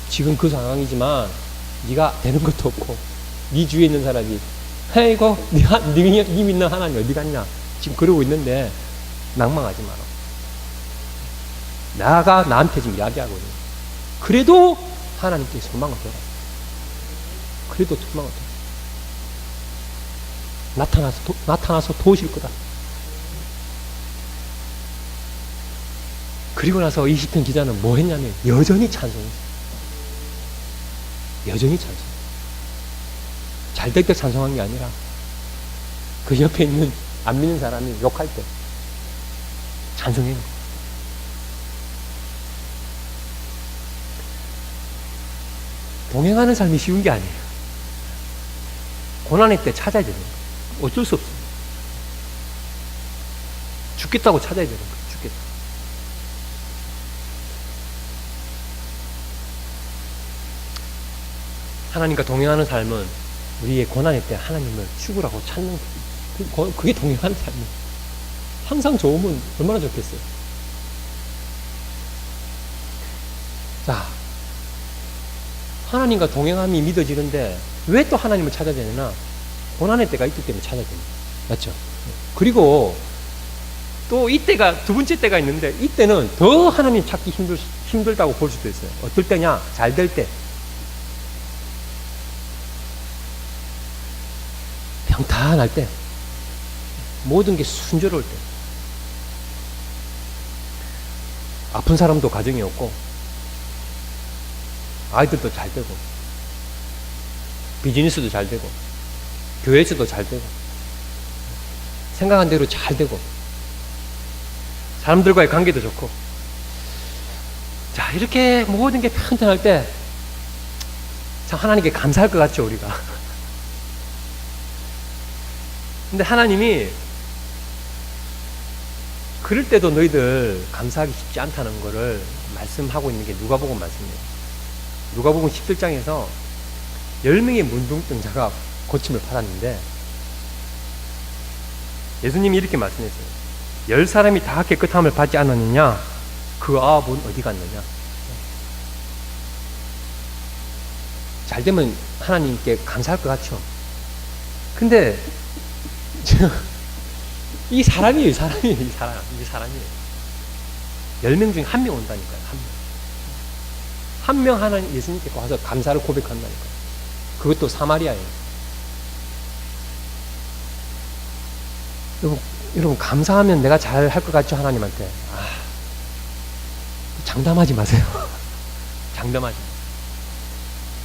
지금 그 상황이지만 네가 되는 것도 없고 네 주위에 있는 사람이 이거 네 믿는 하나님 어디 갔냐 지금 그러고 있는데 낭망하지 마라. 나가 나한테 지금 이야기하고 있는 거야. 그래도 하나님께 소망을 둬라. 그래도 소망을 둬라. 나타나서 도우실 거다. 그리고 나서 이 시편 기자는 뭐 했냐면 여전히 찬송했어요. 여전히 찬송. 잘 될 때 찬송한 게 아니라 그 옆에 있는 안 믿는 사람이 욕할 때 찬송해요. 동행하는 삶이 쉬운 게 아니에요. 고난의 때 찾아야 되는 거예요. 어쩔 수 없어요. 죽겠다고 찾아야 되는 거예요. 죽겠다. 하나님과 동행하는 삶은 우리의 고난의 때 하나님을 죽으라고 찾는 그게 동행하는 삶이에요. 항상 좋으면 얼마나 좋겠어요. 자, 하나님과 동행함이 믿어지는데 왜 또 하나님을 찾아야 되느냐? 고난의 때가 있기 때문에 찾아야 됩니다. 맞죠? 그리고 또 이때가 두 번째 때가 있는데 이때는 더 하나님 찾기 힘들다고 볼 수도 있어요. 어떨 때냐? 잘 될 때. 평탄할 때. 모든 게 순조로울 때. 아픈 사람도 가정이 없고 아이들도 잘 되고 비즈니스도 잘 되고 교회에서도 잘 되고 생각한 대로 잘 되고 사람들과의 관계도 좋고 자 이렇게 모든 게 평탄할 때 참 하나님께 감사할 것 같죠 우리가. 근데 하나님이 그럴 때도 너희들 감사하기 쉽지 않다는 것을 말씀하고 있는 게 누가복음 말씀이에요. 누가복음 17장에서 10명의 문둥병자가 고침을 받았는데 예수님이 이렇게 말씀했어요. 10사람이 다 깨끗함을 받지 않았느냐? 그 9은 어디 갔느냐? 잘 되면 하나님께 감사할 것 같죠? 근데 이 사람이에요. 이 사람이에요. 10명 중에 1명 온다니까요. 1명 하나님 예수님께 와서 감사를 고백한다니까요. 그것도 사마리아예요. 여러분 감사하면 내가 잘 할 것 같죠? 하나님한테. 장담하지 마세요. 장담하지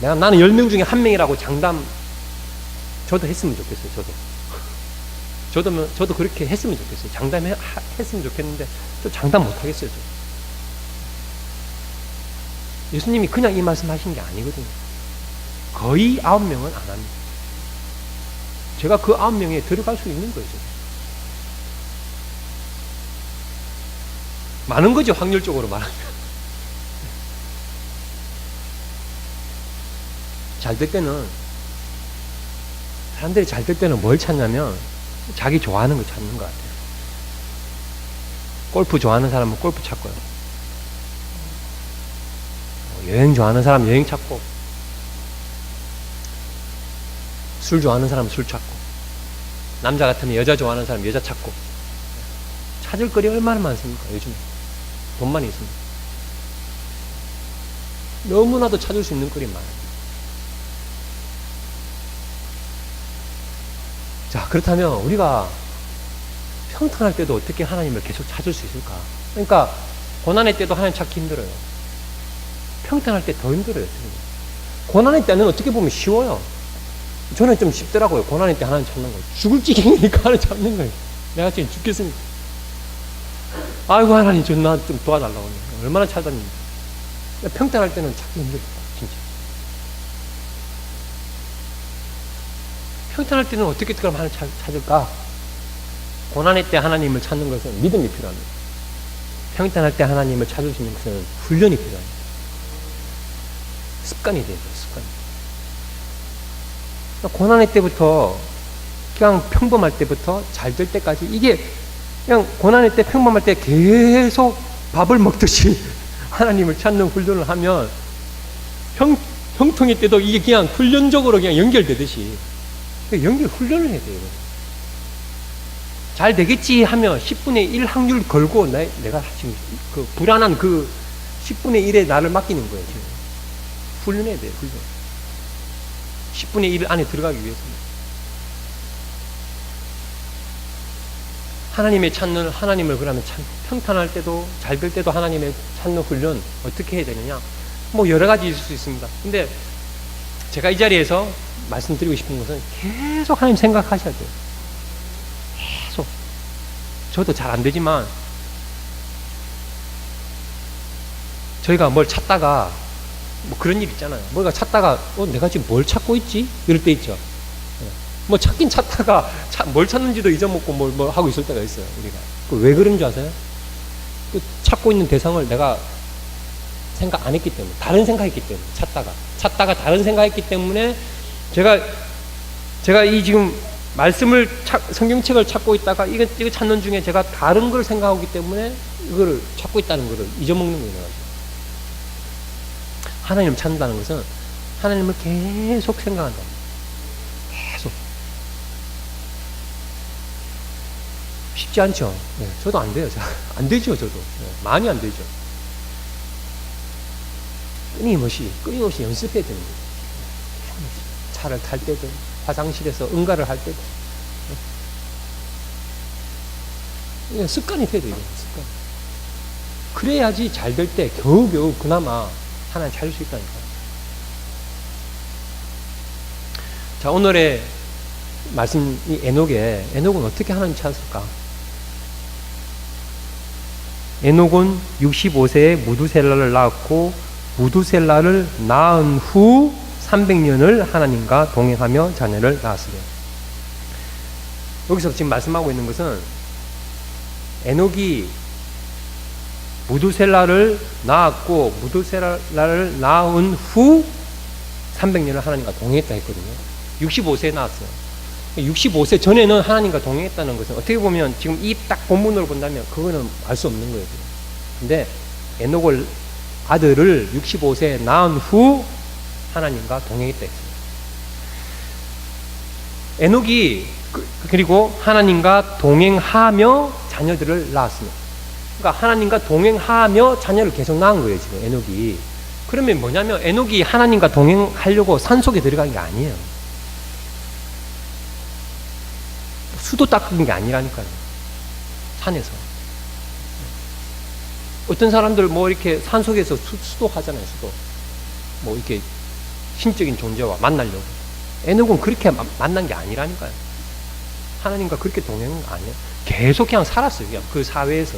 마세요. 나는 10명 중에 1명이라고 장담 저도 했으면 좋겠어요. 저도 그렇게 했으면 좋겠어요. 장담했으면 좋겠는데 또 장담 못 하겠어요. 예수님이 그냥 이 말씀 하신 게 아니거든요. 거의 9명은 안 합니다. 제가 그 9명에 들어갈 수 있는 거예요. 많은 거죠. 확률적으로 말하면. 잘 될 때는 사람들이 잘 될 때는 뭘 찾냐면 자기 좋아하는 거 찾는 것 같아요. 골프 좋아하는 사람은 골프 찾고요. 여행 좋아하는 사람은 여행 찾고 술 좋아하는 사람은 술 찾고 남자 같으면 여자 좋아하는 사람은 여자 찾고 찾을 거리 얼마나 많습니까? 요즘에 돈만 있습니다. 너무나도 찾을 수 있는 거리 많아요. 자, 그렇다면 우리가 평탄할 때도 어떻게 하나님을 계속 찾을 수 있을까? 그러니까 고난의 때도 하나님 찾기 힘들어요. 평탄할 때 더 힘들어요. 고난의 때는 어떻게 보면 쉬워요. 저는 좀 쉽더라고요. 고난의 때 하나님 찾는 거. 죽을 지경이니까 하나님 찾는 거예요. 내가 지금 죽겠으니까. 아이고, 하나님, 나 좀 도와달라고. 얼마나 찾았는지. 평탄할 때는 찾기 힘들어요. 진짜. 평탄할 때는 어떻게 그럼 하나님 찾을까? 고난의 때 하나님을 찾는 것은 믿음이 필요합니다. 평탄할 때 하나님을 찾을 수 있는 것은 훈련이 필요합니다. 습관이 돼야 돼요, 습관. 그러니까 고난의 때부터, 그냥 평범할 때부터 잘 될 때까지, 이게 그냥 고난의 때, 평범할 때 계속 밥을 먹듯이 하나님을 찾는 훈련을 하면 형통의 때도 이게 그냥 훈련적으로 그냥 연결되듯이 훈련을 해야 돼요. 잘 되겠지 하면 10분의 1 확률 걸고 내가 지금 그 불안한 그 10분의 1에 나를 맡기는 거예요. 지금. 훈련해야 돼요. 훈련. 10분의 1 안에 들어가기 위해서는. 하나님을 그러면 평탄할 때도 잘 될 때도 하나님의 찾는 훈련 어떻게 해야 되느냐? 뭐 여러 가지 있을 수 있습니다. 근데 제가 이 자리에서 말씀드리고 싶은 것은 계속 하나님 생각하셔야 돼요. 계속. 저도 잘 안 되지만 저희가 뭘 찾다가 뭐 그런 일 있잖아요. 뭔가 찾다가 내가 지금 뭘 찾고 있지? 이럴 때 있죠. 뭐 찾긴 찾다가 뭘 찾는지도 잊어먹고 뭘 하고 있을 때가 있어요. 우리가. 왜 그런 줄 아세요? 그 찾고 있는 대상을 내가 생각 안 했기 때문에, 다른 생각했기 때문에, 찾다가 다른 생각했기 때문에 제가 이 지금 성경책을 찾고 있다가 이거 찾는 중에 제가 다른 걸 생각하기 때문에 이거를 찾고 있다는 거를 잊어먹는 거예요. 하나님을 찾는다는 것은 하나님을 계속 생각한다. 계속. 쉽지 않죠. 네, 저도 안 돼요. 안 되죠, 저도. 네, 많이 안 되죠. 끊임없이 연습해야 되는 거예요. 차를 탈 때든, 화장실에서 응가를 할 때든. 네. 습관이 돼야 돼요, 습관. 그래야지 잘 될 때 겨우겨우 그나마 하나님 찾을 수 있다니까요. 자, 오늘의 말씀, 이 에녹은 어떻게 하나님 찾았을까? 에녹은 65세에 무두셀라를 낳았고, 무두셀라를 낳은 후 300년을 하나님과 동행하며 자녀를 낳았으며. 여기서 지금 말씀하고 있는 것은 에녹이 무두셀라를 낳았고, 무두셀라를 낳은 후 300년을 하나님과 동행했다 했거든요. 65세에 낳았어요. 65세 전에는 하나님과 동행했다는 것은 어떻게 보면 지금 이 딱 본문으로 본다면 그거는 알 수 없는 거예요. 근데 에녹을 아들을 65세에 낳은 후 하나님과 동행했다 했어요. 에녹이 그리고 하나님과 동행하며 자녀들을 낳았습니다. 그러니까 하나님과 동행하며 자녀를 계속 낳은 거예요, 지금 에녹이. 그러면 뭐냐면 에녹이 하나님과 동행하려고 산속에 들어간 게 아니에요. 수도 닦은 게 아니라니까요. 산에서. 어떤 사람들 뭐 이렇게 산속에서 수도 하잖아요, 수도. 뭐 이렇게 신적인 존재와 만나려고. 에녹은 그렇게 만난 게 아니라니까요. 하나님과 그렇게 동행한 거 아니에요. 계속 그냥 살았어요, 그냥 그 사회에서.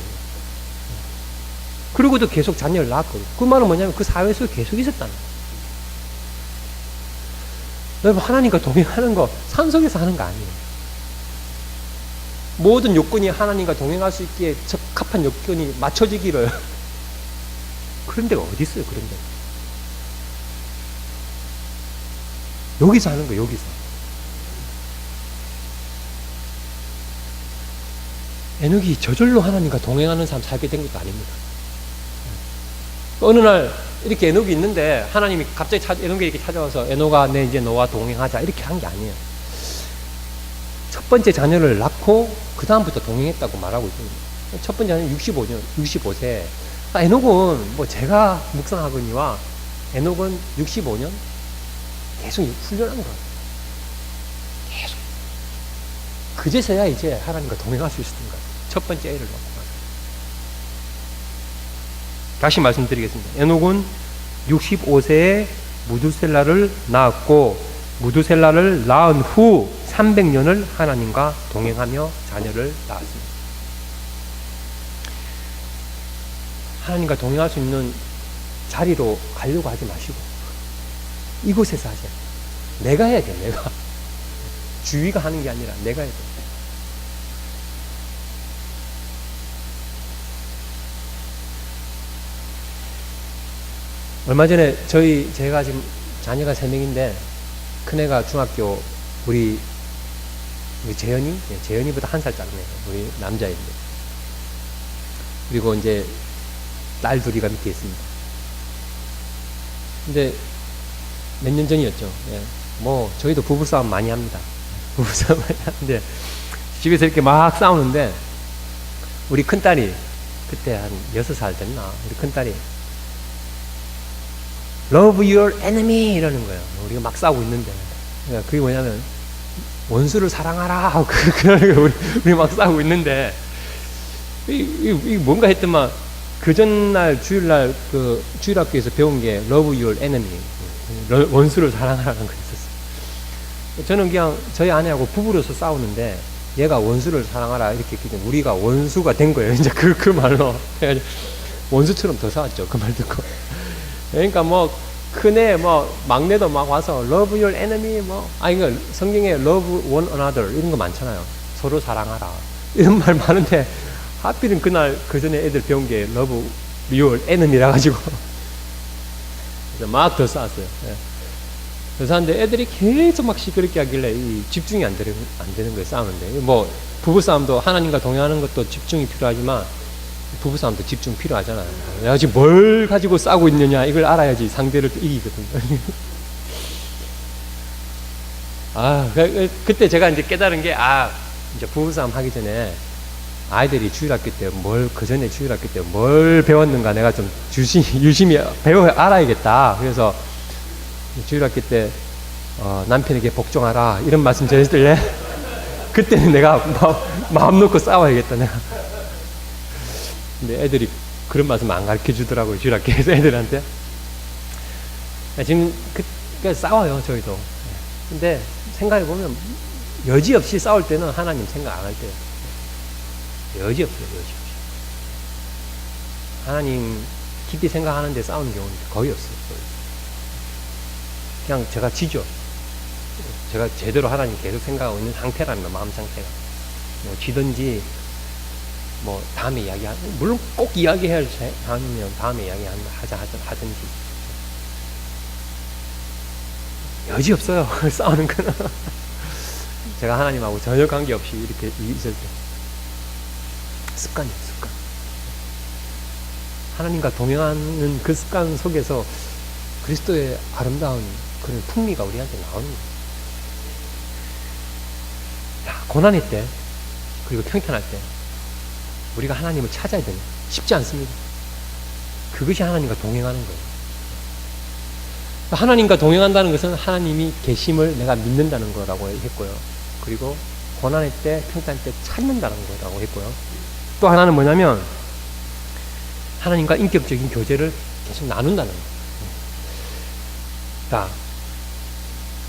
그리고도 계속 자녀를 낳았거든요. 그 말은 뭐냐면 그 사회에서 계속 있었다는 거예요. 여러분, 하나님과 동행하는 거 산속에서 하는 거 아니에요. 모든 요건이 하나님과 동행할 수 있기에 적합한 요건이 맞춰지기를. 그런 데가 어디 있어요, 그런 데. 여기서 하는 거예요, 여기서. 에녹이 저절로 하나님과 동행하는 사람 살게 된 것도 아닙니다. 어느 날 이렇게 에녹이 있는데 하나님이 갑자기 에녹에게 찾아와서 에녹아, 내 이제 너와 동행하자 이렇게 한 게 아니에요. 첫 번째 자녀를 낳고 그 다음부터 동행했다고 말하고 있습니다. 첫 번째 자녀는 65세. 에녹은 뭐 제가 묵상하거니와 에녹은 65년 계속 훈련한 거예요. 계속. 그제서야 이제 하나님과 동행할 수 있었던 거예요. 첫 번째 애를 낳고 나서. 다시 말씀드리겠습니다. 에녹은 65세에 무두셀라를 낳았고 무두셀라를 낳은 후 300년을 하나님과 동행하며 자녀를 낳았습니다. 하나님과 동행할 수 있는 자리로 가려고 하지 마시고 이곳에서 하세요. 내가 해야 돼. 내가 주위가 하는 게 아니라 내가 해야 돼. 얼마 전에 제가 지금 자녀가 3명인데 큰애가 중학교 우리 재현이? 재현이보다 1살 작네요. 우리 남자인데. 그리고 이제 딸 둘이가 밑에 있습니다. 근데 몇 년 전이었죠. 예. 뭐 저희도 부부싸움 많이 합니다. 부부싸움 많이 하는데 집에서 이렇게 막 싸우는데 우리 큰딸이 그때 한 6살 됐나? 우리 큰딸이 Love your enemy 이러는 거예요. 우리가 막 싸우고 있는데 그게 뭐냐면 원수를 사랑하라 하고 그러는 거예요. 우리 막 싸우고 있는데 이 뭔가 했더만 그 전날 주일날 그 주일학교에서 배운 게 Love your enemy 원수를 사랑하라는 거 있었어요. 저는 그냥 저희 아내하고 부부로서 싸우는데 얘가 원수를 사랑하라 이렇게 우리가 원수가 된 거예요. 이제 그 말로 원수처럼 더 싸웠죠. 그 말 듣고. 그러니까 뭐 큰애 뭐 막내도 막 와서 love your enemy 이거 성경에 love one another 이런 거 많잖아요. 서로 사랑하라 이런 말 많은데 하필은 그날 그 전에 애들 배운 게 love your enemy라 가지고 막 더 싸웠어요. 예. 그래서 하는데 애들이 계속 막 시끄럽게 하길래 집중이 안 되는 거예요. 싸우는데 뭐 부부 싸움도 하나님과 동행하는 것도 집중이 필요하지만 부부싸움도 집중 필요하잖아요. 내가 지금 뭘 가지고 싸우고 있느냐 이걸 알아야지 상대를 또 이기거든요. 그때 제가 이제 깨달은 게 이제 부부싸움 하기 전에 아이들이 주일학교 때 그 전에 주일학교 때 뭘 배웠는가 내가 좀 유심히 알아야겠다. 그래서 주일학교 때 남편에게 복종하라 이런 말씀 드렸을 때 그때는 내가 마음 놓고 싸워야겠다 내가. 근데 애들이 그런 말씀 안 가르쳐 주더라고요. 주일학교에서 애들한테. 지금 싸워요 저희도. 근데 생각해보면 여지없이 싸울 때는 하나님 생각 안 할 때예요. 여지없어요. 여지없이. 하나님 깊이 생각하는데 싸우는 경우는 거의 없어요. 그냥 제가 지죠. 제가 제대로 하나님 계속 생각하고 있는 상태라면 마음 상태가 지든지 다음에 물론 꼭 이야기해야 하면 다음에 하든지 여지 없어요. 싸우는 거는 제가 하나님하고 전혀 관계없이 이렇게 있을 때 습관이에요. 습관. 하나님과 동행하는 그 습관 속에서 그리스도의 아름다운 그런 풍미가 우리한테 나오는 거예요. 고난의 때 그리고 평탄할 때 우리가 하나님을 찾아야 되는 쉽지 않습니다. 그것이 하나님과 동행하는 거예요. 하나님과 동행한다는 것은 하나님이 계심을 내가 믿는다는 거라고 했고요. 그리고 고난의 때, 평탄 때 찾는다는 거라고 했고요. 또 하나는 뭐냐면 하나님과 인격적인 교제를 계속 나눈다는 거예요. 자,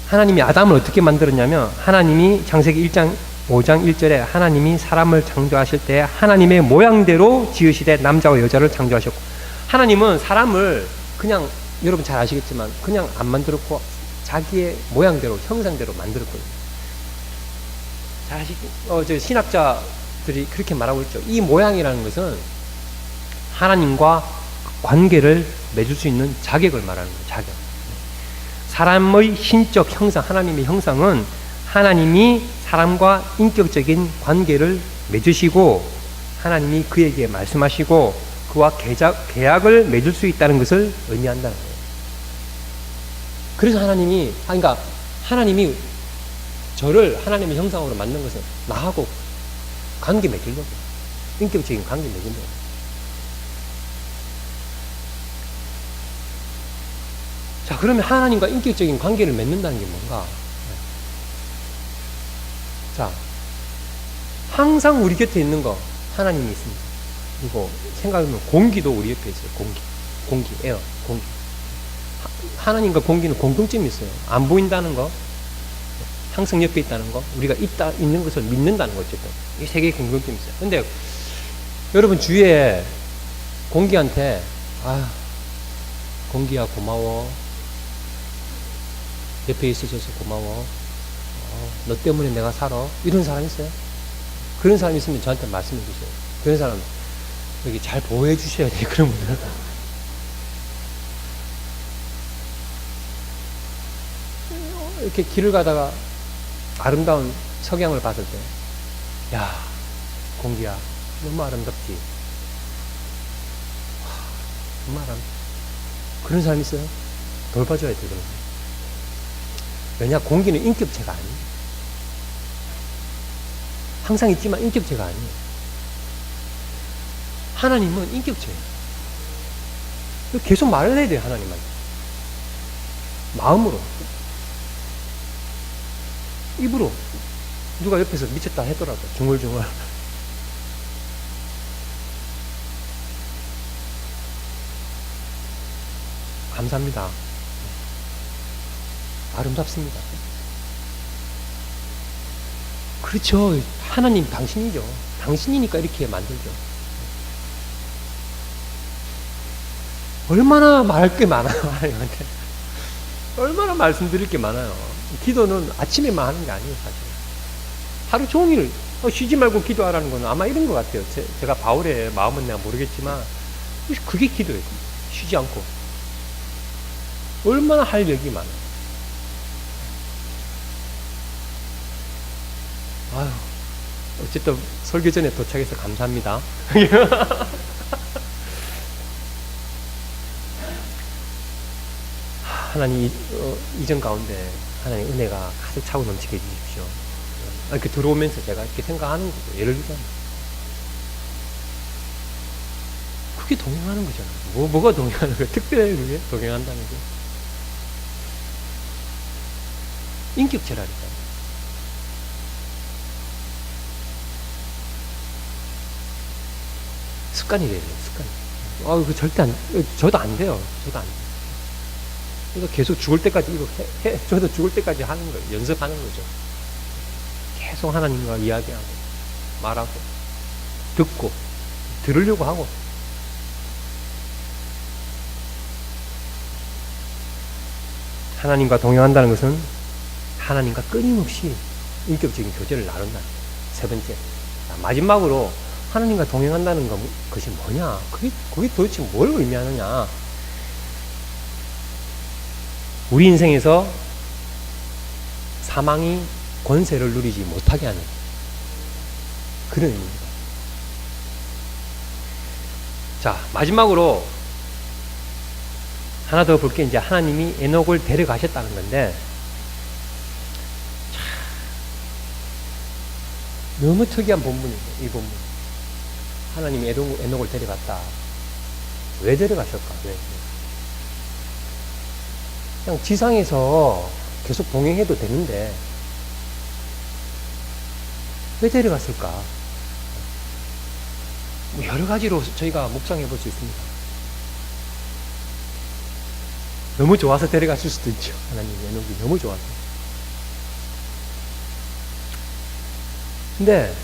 하나님이 아담을 어떻게 만들었냐면 하나님이 창세기 1장 5장 1절에 하나님이 사람을 창조하실 때 하나님의 모양대로 지으시되 남자와 여자를 창조하셨고, 하나님은 사람을 그냥 여러분 잘 아시겠지만 그냥 안 만들었고 자기의 모양대로 형상대로 만들었거든요. 잘 아시죠? 신학자들이 그렇게 말하고 있죠. 이 모양이라는 것은 하나님과 관계를 맺을 수 있는 자격을 말하는 거예요. 자격. 사람의 신적 형상, 하나님의 형상은 하나님이 사람과 인격적인 관계를 맺으시고 하나님이 그에게 말씀하시고 그와 계약을 맺을 수 있다는 것을 의미한다는 거예요. 그래서 하나님이 저를 하나님의 형상으로 만든 것은 나하고 관계 맺으려고, 인격적인 관계 맺으려고. 자, 그러면 하나님과 인격적인 관계를 맺는다는 게 뭔가? 자, 항상 우리 곁에 있는 거 하나님이 있습니다. 그리고 생각해보면 공기도 우리 옆에 있어요. 공기, 에어, 공기. 하나님과 공기는 공통점이 있어요. 안 보인다는 거, 항상 옆에 있다는 거, 우리가 있는 것을 믿는다는 거, 어쨌든. 이 세 개의 공통점이 있어요. 근데 여러분 주위에 공기한테, 공기야 고마워. 옆에 있어줘서 고마워. 너 때문에 내가 살아. 이런 사람 있어요? 그런 사람 있으면 저한테 말씀해 주세요. 그런 사람 여기 잘 보호해 주셔야 돼요. 그런 분들. 이렇게 길을 가다가 아름다운 석양을 봤을 때, 야, 공기야, 너무 아름답지. 정말 그런 사람 있어요? 돌봐줘야 돼, 그런 사람. 왜냐, 공기는 인격체가 아니에요. 항상 있지만 인격체가 아니에요. 하나님은 인격체예요. 계속 말을 해야 돼요, 하나님한테. 마음으로. 입으로. 누가 옆에서 미쳤다 하더라도, 중얼중얼. 감사합니다. 아름답습니다. 그렇죠. 하나님 당신이죠. 당신이니까 이렇게 만들죠. 얼마나 말할 게 많아요, 하나님한테. 얼마나 말씀드릴 게 많아요. 기도는 아침에만 하는 게 아니에요, 사실. 하루 종일 쉬지 말고 기도하라는 건 아마 이런 것 같아요. 제가 바울의 마음은 내가 모르겠지만 그게 기도예요. 쉬지 않고. 얼마나 할 얘기 많아요. 아유, 어쨌든 설교 전에 도착해서 감사합니다. 하나님 이전 가운데 하나님 은혜가 가득 차고 넘치게 해주십시오. 이렇게 들어오면서 제가 이렇게 생각하는 거죠. 예를 들면 그게 동행하는 거잖아요. 뭐가 동행하는 거예요? 특별히 그게 동행한다는 게 인격체라니까요. 습관이 돼야 돼요, 습관이. 그 절대 저도 안 돼요. 저도 안 돼요. 그래서 계속 죽을 때까지 이거 저도 죽을 때까지 하는 거예요. 연습하는 거죠. 계속 하나님과 이야기하고, 말하고, 듣고, 들으려고 하고. 하나님과 동행한다는 것은 하나님과 끊임없이 인격적인 교제를 나눈다는 거예요. 세 번째. 마지막으로 하나님과 동행한다는 것이 뭐냐? 그게 도대체 뭘 의미하느냐? 우리 인생에서 사망이 권세를 누리지 못하게 하는 그런 의미입니다. 자, 마지막으로 하나 더 볼 게 이제 하나님이 에녹을 데려가셨다는 건데, 너무 특이한 본문이에요, 이 본문. 하나님이 에녹을 데려갔다. 왜 데려가실까? 왜? 그냥 지상에서 계속 동행해도 되는데 왜 데려갔을까? 여러 가지로 저희가 묵상해 볼 수 있습니다. 너무 좋아서 데려갔을 수도 있죠. 하나님 에녹이 너무 좋아서. 근데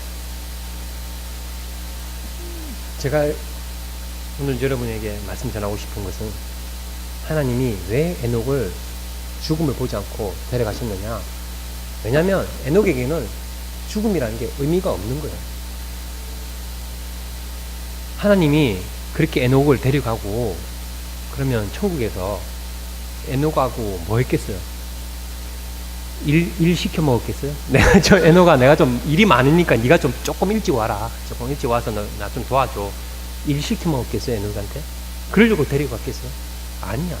제가 오늘 여러분에게 말씀 전하고 싶은 것은 하나님이 왜 에녹을 죽음을 보지 않고 데려가셨느냐? 왜냐하면 에녹에게는 죽음이라는 게 의미가 없는 거예요. 하나님이 그렇게 에녹을 데려가고 그러면 천국에서 에녹하고 뭐 했겠어요? 일 시켜 먹었겠어요? 에녹아, 내가 좀 일이 많으니까 네가 좀 조금 일찍 와라. 조금 일찍 와서 나 좀 도와줘. 일 시켜 먹었겠어요, 에녹한테? 그러려고 데리고 갔겠어요? 아니야.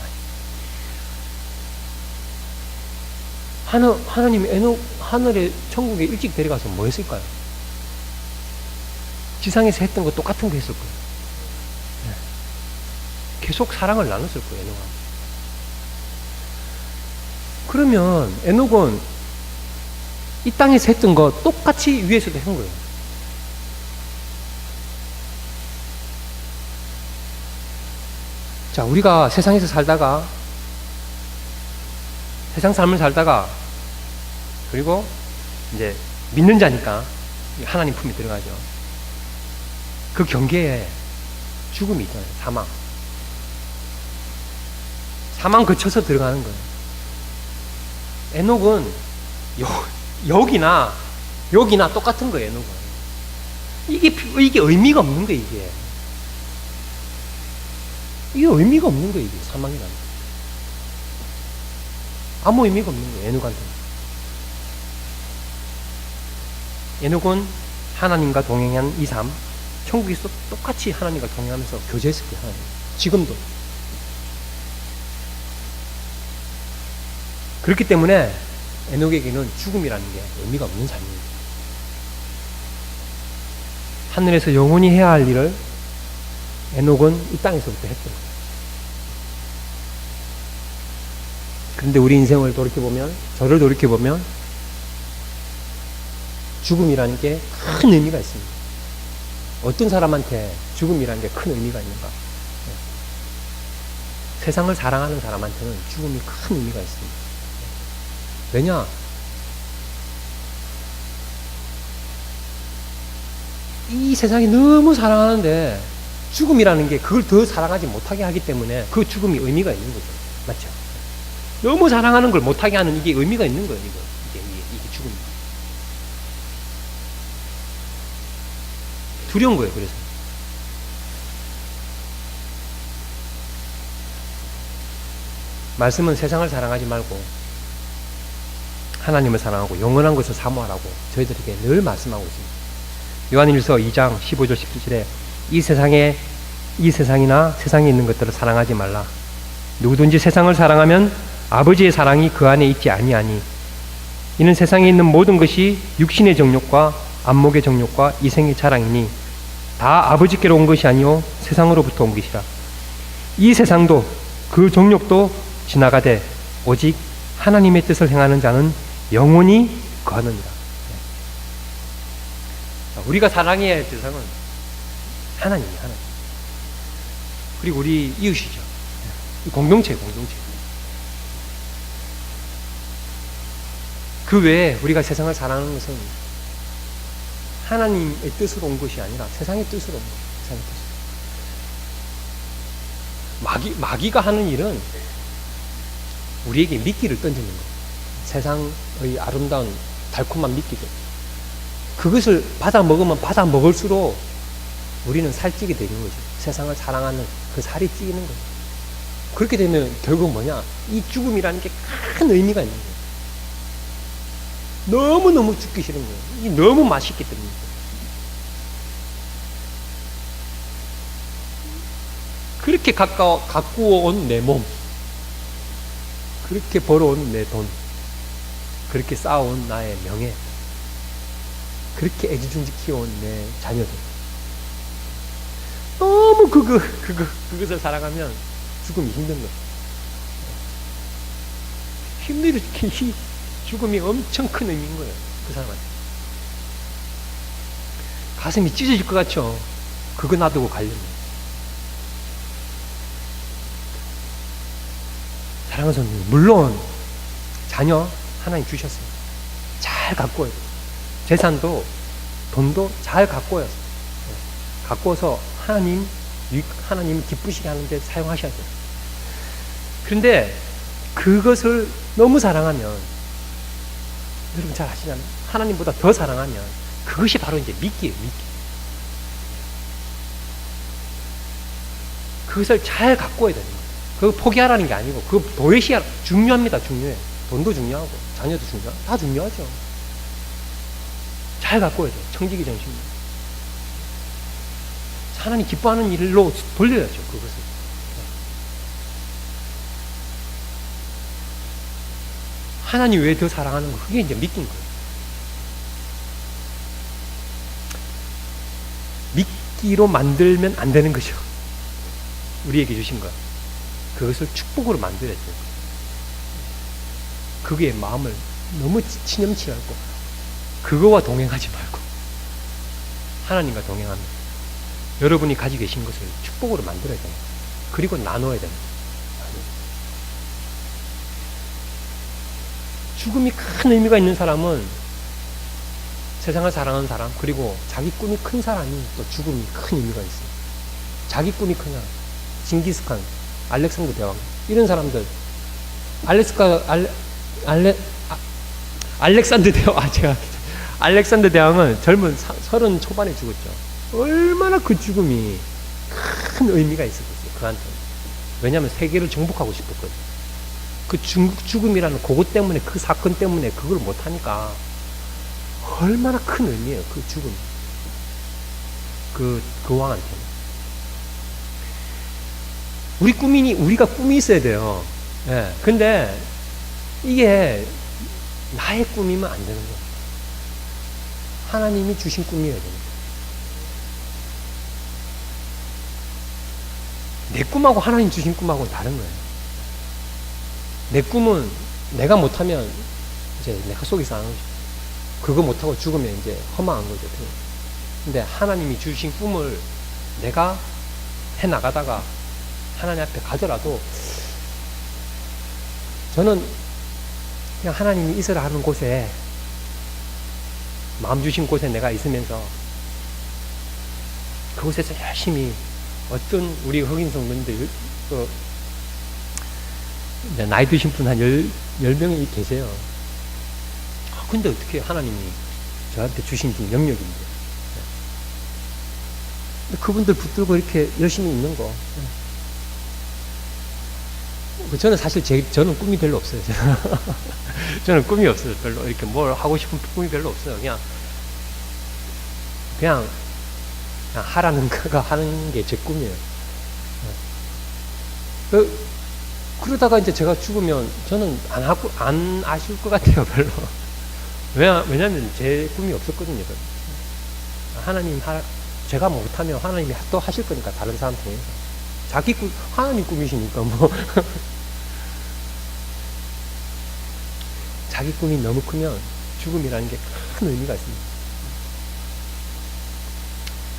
하나님이 에녹 하늘에 천국에 일찍 데려가서 뭐 했을까요? 지상에서 했던 거 똑같은 거 했을 거예요. 계속 사랑을 나눴을 거예요, 에녹하고. 그러면 에녹은 이 땅에서 했던 거 똑같이 위에서도 한 거예요. 자, 우리가 세상에서 살다가, 세상 삶을 살다가, 그리고 이제 믿는 자니까 하나님 품에 들어가죠. 그 경계에 죽음이 있잖아요. 사망. 사망 거쳐서 들어가는 거예요. 에녹은 여기나 똑같은 거예요. 에녹은. 이게 의미가 없는 거예요. 이게 의미가 없는 거예요. 이게 사망이라는 거. 아무 의미가 없는 거예요. 에녹한테는. 에녹은 하나님과 동행한 이 삶, 천국에서 똑같이 하나님과 동행하면서 교제했을 거예요. 하나님. 지금도. 그렇기 때문에 에녹에게는 죽음이라는 게 의미가 없는 삶입니다. 하늘에서 영원히 해야 할 일을 에녹은 이 땅에서부터 했던 거예요. 그런데 우리 인생을 돌이켜보면, 저를 돌이켜보면 죽음이라는 게 큰 의미가 있습니다. 어떤 사람한테 죽음이라는 게 큰 의미가 있는가? 세상을 사랑하는 사람한테는 죽음이 큰 의미가 있습니다. 왜냐? 이 세상이 너무 사랑하는데 죽음이라는 게 그걸 더 사랑하지 못하게 하기 때문에 그 죽음이 의미가 있는 거죠. 맞죠? 너무 사랑하는 걸 못하게 하는 이게 의미가 있는 거예요. 이게 죽음이. 두려운 거예요. 그래서 말씀은 세상을 사랑하지 말고 하나님을 사랑하고 영원한 것을 사모하라고 저희들에게 늘 말씀하고 있습니다. 요한일서 2장 15절 17절에 이 세상이나 세상에 있는 것들을 사랑하지 말라. 누구든지 세상을 사랑하면 아버지의 사랑이 그 안에 있지 아니하니 이는 세상에 있는 모든 것이 육신의 정욕과 안목의 정욕과 이생의 자랑이니 다 아버지께로 온 것이 아니요 세상으로부터 온 것이라. 이 세상도 그 정욕도 지나가되 오직 하나님의 뜻을 행하는 자는 영원히 거하느니라. 우리가 사랑해야 할 대상은 하나님이에요. 하나님. 그리고 우리 이웃이죠. 공동체. 그 외에 우리가 세상을 사랑하는 것은 하나님의 뜻으로 온 것이 아니라 세상의 뜻으로 온 거예요. 세상의 뜻으로. 마귀가 하는 일은 우리에게 미끼를 던지는 거예요. 세상의 아름다운 달콤한 미끼들. 그것을 받아 먹으면 받아 먹을수록 우리는 살찌게 되는 거죠. 세상을 사랑하는 그 살이 찌는 거죠. 그렇게 되면 결국 뭐냐? 이 죽음이라는 게 큰 의미가 있는 거예요. 너무너무 죽기 싫은 거예요. 이게 너무 맛있기 때문에. 그렇게 가꾸어 온 내 몸, 그렇게 벌어온 내 돈, 그렇게 쌓아온 나의 명예, 그렇게 애지중지 키워온 내 자녀들. 너무 그것을 사랑하면 죽음이 힘든 거예요. 힘들기 죽음이 엄청 큰 의미인 거예요. 그 사람한테. 가슴이 찢어질 것 같죠? 그거 놔두고 가려면. 사랑하는 성도님, 물론 자녀 하나님 주셨어요. 잘 가꾸어야 돼요. 재산도 돈도 잘 가꾸어야 돼요. 가꾸어서 하나님 기쁘시게 하는데 사용하셔야 돼요. 그런데 그것을 너무 사랑하면, 여러분 잘 아시잖아요. 하나님보다 더 사랑하면 그것이 바로 이제 미끼예요. 미끼. 그것을 잘 가꾸어야 되는 거예요. 그거 포기하라는 게 아니고 그거 도외시하. 중요합니다. 중요해요. 돈도 중요하고 자녀도 중요하고 다 중요하죠. 잘 가꾸어야 돼요. 청지기 정신으로. 하나님 기뻐하는 일로 돌려야죠. 그것을. 하나님 왜 더 사랑하는 거? 그게 이제 믿긴 거예요. 믿기로 만들면 안 되는 거죠. 우리에게 주신 것. 그것을 축복으로 만들어야 돼요. 그게 마음을 너무 치념치 말고 그거와 동행하지 말고 하나님과 동행하면 여러분이 가지고 계신 것을 축복으로 만들어야 돼요. 그리고 나눠야 됩니다. 죽음이 큰 의미가 있는 사람은 세상을 사랑하는 사람, 그리고 자기 꿈이 큰 사람이 또 죽음이 큰 의미가 있어요. 자기 꿈이 큰 사람, 징기스칸, 알렉산더 대왕, 이런 사람들, 알렉산더 대왕, 알렉산더 대왕은 젊은 30 초반에 죽었죠. 얼마나 그 죽음이 큰 의미가 있었겠어요, 그한테는. 왜냐하면 세계를 정복하고 싶었거든요. 그 죽음이라는 그것 때문에, 그 사건 때문에 그걸 못하니까 얼마나 큰 의미예요, 그 죽음. 그 왕한테는. 우리가 꿈이 있어야 돼요. 예. 근데 이게 나의 꿈이면 안 되는 거예요. 하나님이 주신 꿈이어야 됩니다. 내 꿈하고 하나님 주신 꿈하고는 다른 거예요. 내 꿈은 내가 못하면 이제 내가 속에서 하는 거죠. 그거 못하고 죽으면 이제 허망한 거죠. 근데 하나님이 주신 꿈을 내가 해나가다가 하나님 앞에 가더라도 저는 그냥 하나님이 있으라 하는 곳에, 마음 주신 곳에 내가 있으면서 그곳에서 열심히, 어떤 우리 흑인 성도님들 나이 드신 분 한 10명이 계세요. 근데 어떻게 하나님이 저한테 주신 영역인데. 그분들 붙들고 이렇게 열심히 있는 거. 저는 사실 저는 꿈이 별로 없어요. 저는 꿈이 없어요. 별로. 이렇게 뭘 하고 싶은 꿈이 별로 없어요. 그냥 하라는 거가 하는 게 제 꿈이에요. 그러다가 이제 제가 죽으면 저는 안 아실 것 같아요, 별로. 왜냐면 제 꿈이 없었거든요. 제가 못하면 하나님이 또 하실 거니까, 다른 사람 통해서. 자기 꿈, 하나님 꿈이시니까 뭐. 자기 꿈이 너무 크면 죽음이라는 게 큰 의미가 있습니다.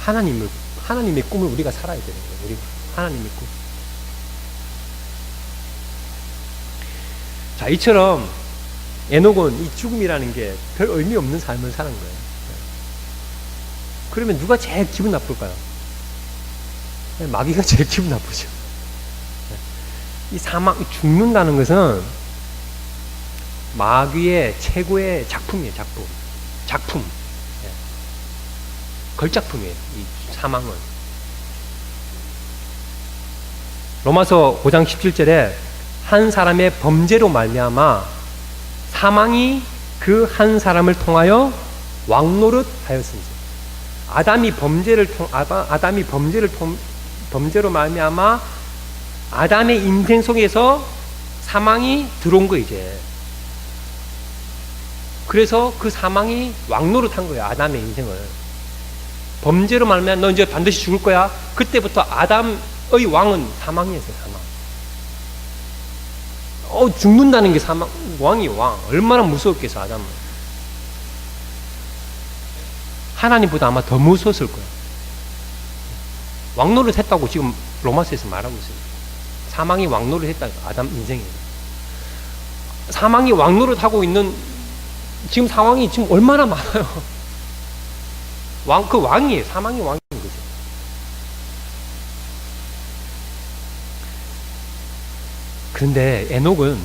하나님의 꿈을 우리가 살아야 되는 거예요. 우리 하나님의 꿈. 자, 이처럼 에녹은 이 죽음이라는 게 별 의미 없는 삶을 사는 거예요. 그러면 누가 제일 기분 나쁠까요? 마귀가 제일 기분 나쁘죠. 이 죽는다는 것은 마귀의 최고의 작품이에요, 작품. 걸작품이에요, 이 사망은. 로마서 5장 17절에 한 사람의 범죄로 말미암아 사망이 그 한 사람을 통하여 왕노릇 하였으니, 아담이 범죄로 말미암아 아담의 인생 속에서 사망이 들어온 거 이제. 그래서 그 사망이 왕노릇 한 거예요, 아담의 인생을. 범죄로 말미암아 너 이제 반드시 죽을 거야. 그때부터 아담의 왕은 사망이었어요, 사망. 죽는다는 게 왕이 왕. 얼마나 무서웠겠어, 아담은. 하나님보다 아마 더 무서웠을 거예요. 왕노릇 했다고 지금 로마서에서 말하고 있어요. 사망이 왕노릇 했다, 아담 인생에. 사망이 왕노릇 하고 있는 지금 상황이 지금 얼마나 많아요. 그 왕이에요. 사망이 왕인 거죠. 그런데 에녹은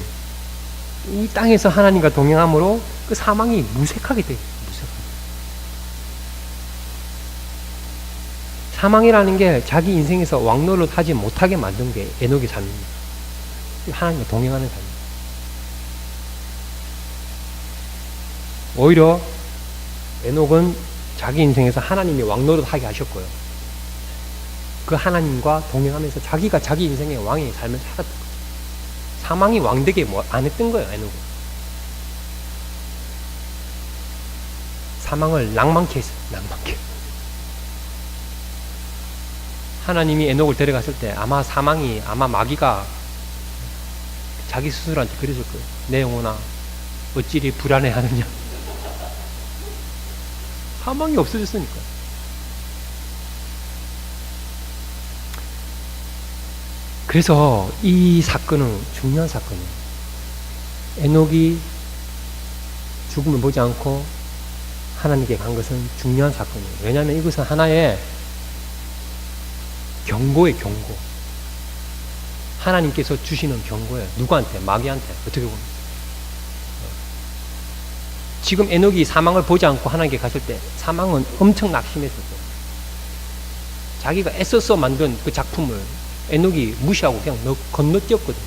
이 땅에서 하나님과 동행함으로 그 사망이 무색하게 돼요. 사망이라는 게 자기 인생에서 왕노릇 하지 못하게 만든 게 에녹의 삶입니다. 하나님과 동행하는 삶입니다. 오히려 에녹은 자기 인생에서 하나님이 왕노릇 하게 하셨고요. 그 하나님과 동행하면서 자기가 자기 인생의 왕의 삶을 살았던 거죠. 사망이 왕되게 안 했던 거예요, 에녹은. 사망을 낭만케 했어요, 낭만케. 하나님이 에녹을 데려갔을 때 아마 마귀가 자기 스스로한테 그랬을 거예요. 내 영혼아, 어찌리 불안해하느냐. 사망이 없어졌으니까. 그래서 이 사건은 중요한 사건이에요. 에녹이 죽음을 보지 않고 하나님께 간 것은 중요한 사건이에요. 왜냐하면 이것은 하나의 경고예요, 경고. 하나님께서 주시는 경고예요. 누구한테? 마귀한테. 어떻게 보면. 지금 에녹이 사망을 보지 않고 하나님께 갔을 때 사망은 엄청 낙심했었어요. 자기가 애써서 만든 그 작품을 에녹이 무시하고 그냥 건너뛰었거든요.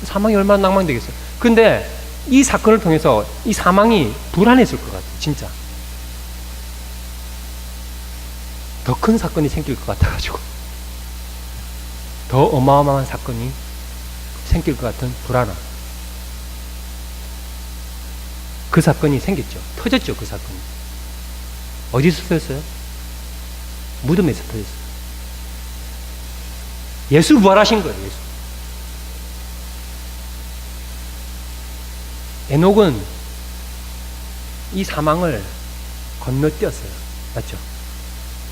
사망이 얼마나 낭망되겠어요. 근데 이 사건을 통해서 이 사망이 불안했을 것 같아요. 진짜. 더 큰 사건이 생길 것 같아가지고. 더 어마어마한 사건이 생길 것 같은 불안함. 그 사건이 생겼죠. 터졌죠, 그 사건이. 어디서 터졌어요? 무덤에서 터졌어요. 예수 부활하신 거예요, 예수. 에녹은 이 사망을 건너뛰었어요. 맞죠?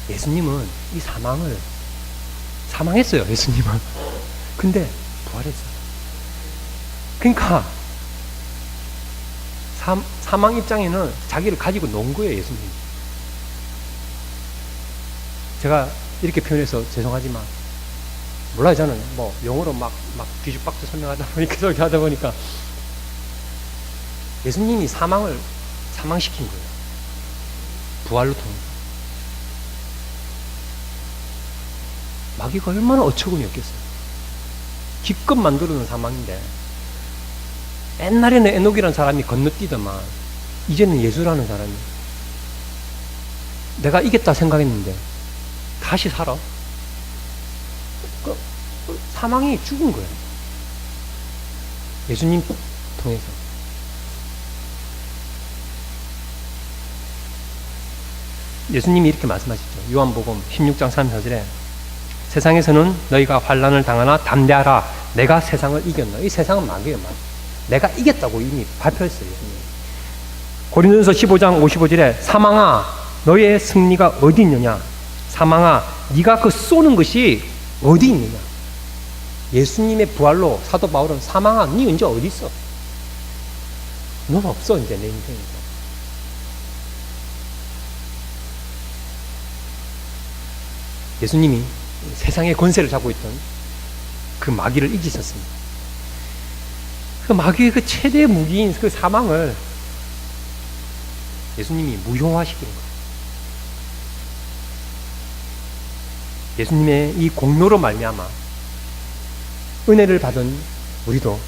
예수님은 이 사망을 사망했어요, 예수님은. 근데 부활했어요. 그러니까 사망 입장에는 자기를 가지고 논 거예요, 예수님. 제가 이렇게 표현해서 죄송하지만 몰라요. 저는 뭐 영어로 막 뒤죽박죽 설명하다 보니까 그렇게 하다 보니까 예수님이 사망을 사망시킨 거예요. 부활로 통해서. 마귀가 얼마나 어처구니 없겠어요. 기껏 만들어놓은 사망인데 옛날에는 에녹이라는 사람이 건너뛰더만 이제는 예수라는 사람이 내가 이겼다 생각했는데 다시 살아. 사망이 죽은 거예요. 예수님 통해서. 예수님이 이렇게 말씀하시죠. 요한복음 16장 34절에 세상에서는 너희가 환난을 당하나 담대하라. 내가 세상을 이겼노. 이 세상은 마귀예요, 마귀. 내가 이겼다고 이미 발표했어요, 예수님. 고린도전서 15장 55절에 사망아 너의 승리가 어디 있느냐. 사망아 네가 그 쏘는 것이 어디 있느냐. 예수님의 부활로 사도 바울은 사망아 네 언제 어디 있어? 넌 없어 이제 내 인생에서. 예수님이 세상의 권세를 잡고 있던 그 마귀를 이기셨습니다. 그 마귀의 그 최대 무기인 그 사망을 예수님이 무효화시키는 거예요. 예수님의 이 공로로 말미암아 은혜를 받은 우리도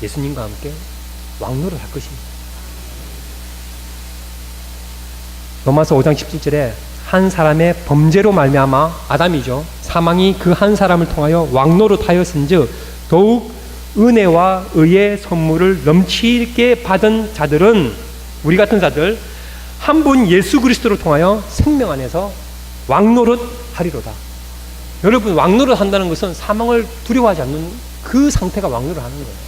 예수님과 함께 왕노를 할 것입니다. 로마서 5장 17절에 한 사람의 범죄로 말미암아 아담이죠. 사망이 그 한 사람을 통하여 왕노릇 하였은즉 더욱 은혜와 의의 선물을 넘치게 받은 자들은 우리 같은 자들 한 분 예수 그리스도를 통하여 생명 안에서 왕노릇 하리로다. 여러분 왕노릇 한다는 것은 사망을 두려워하지 않는 그 상태가 왕노릇 하는 거예요.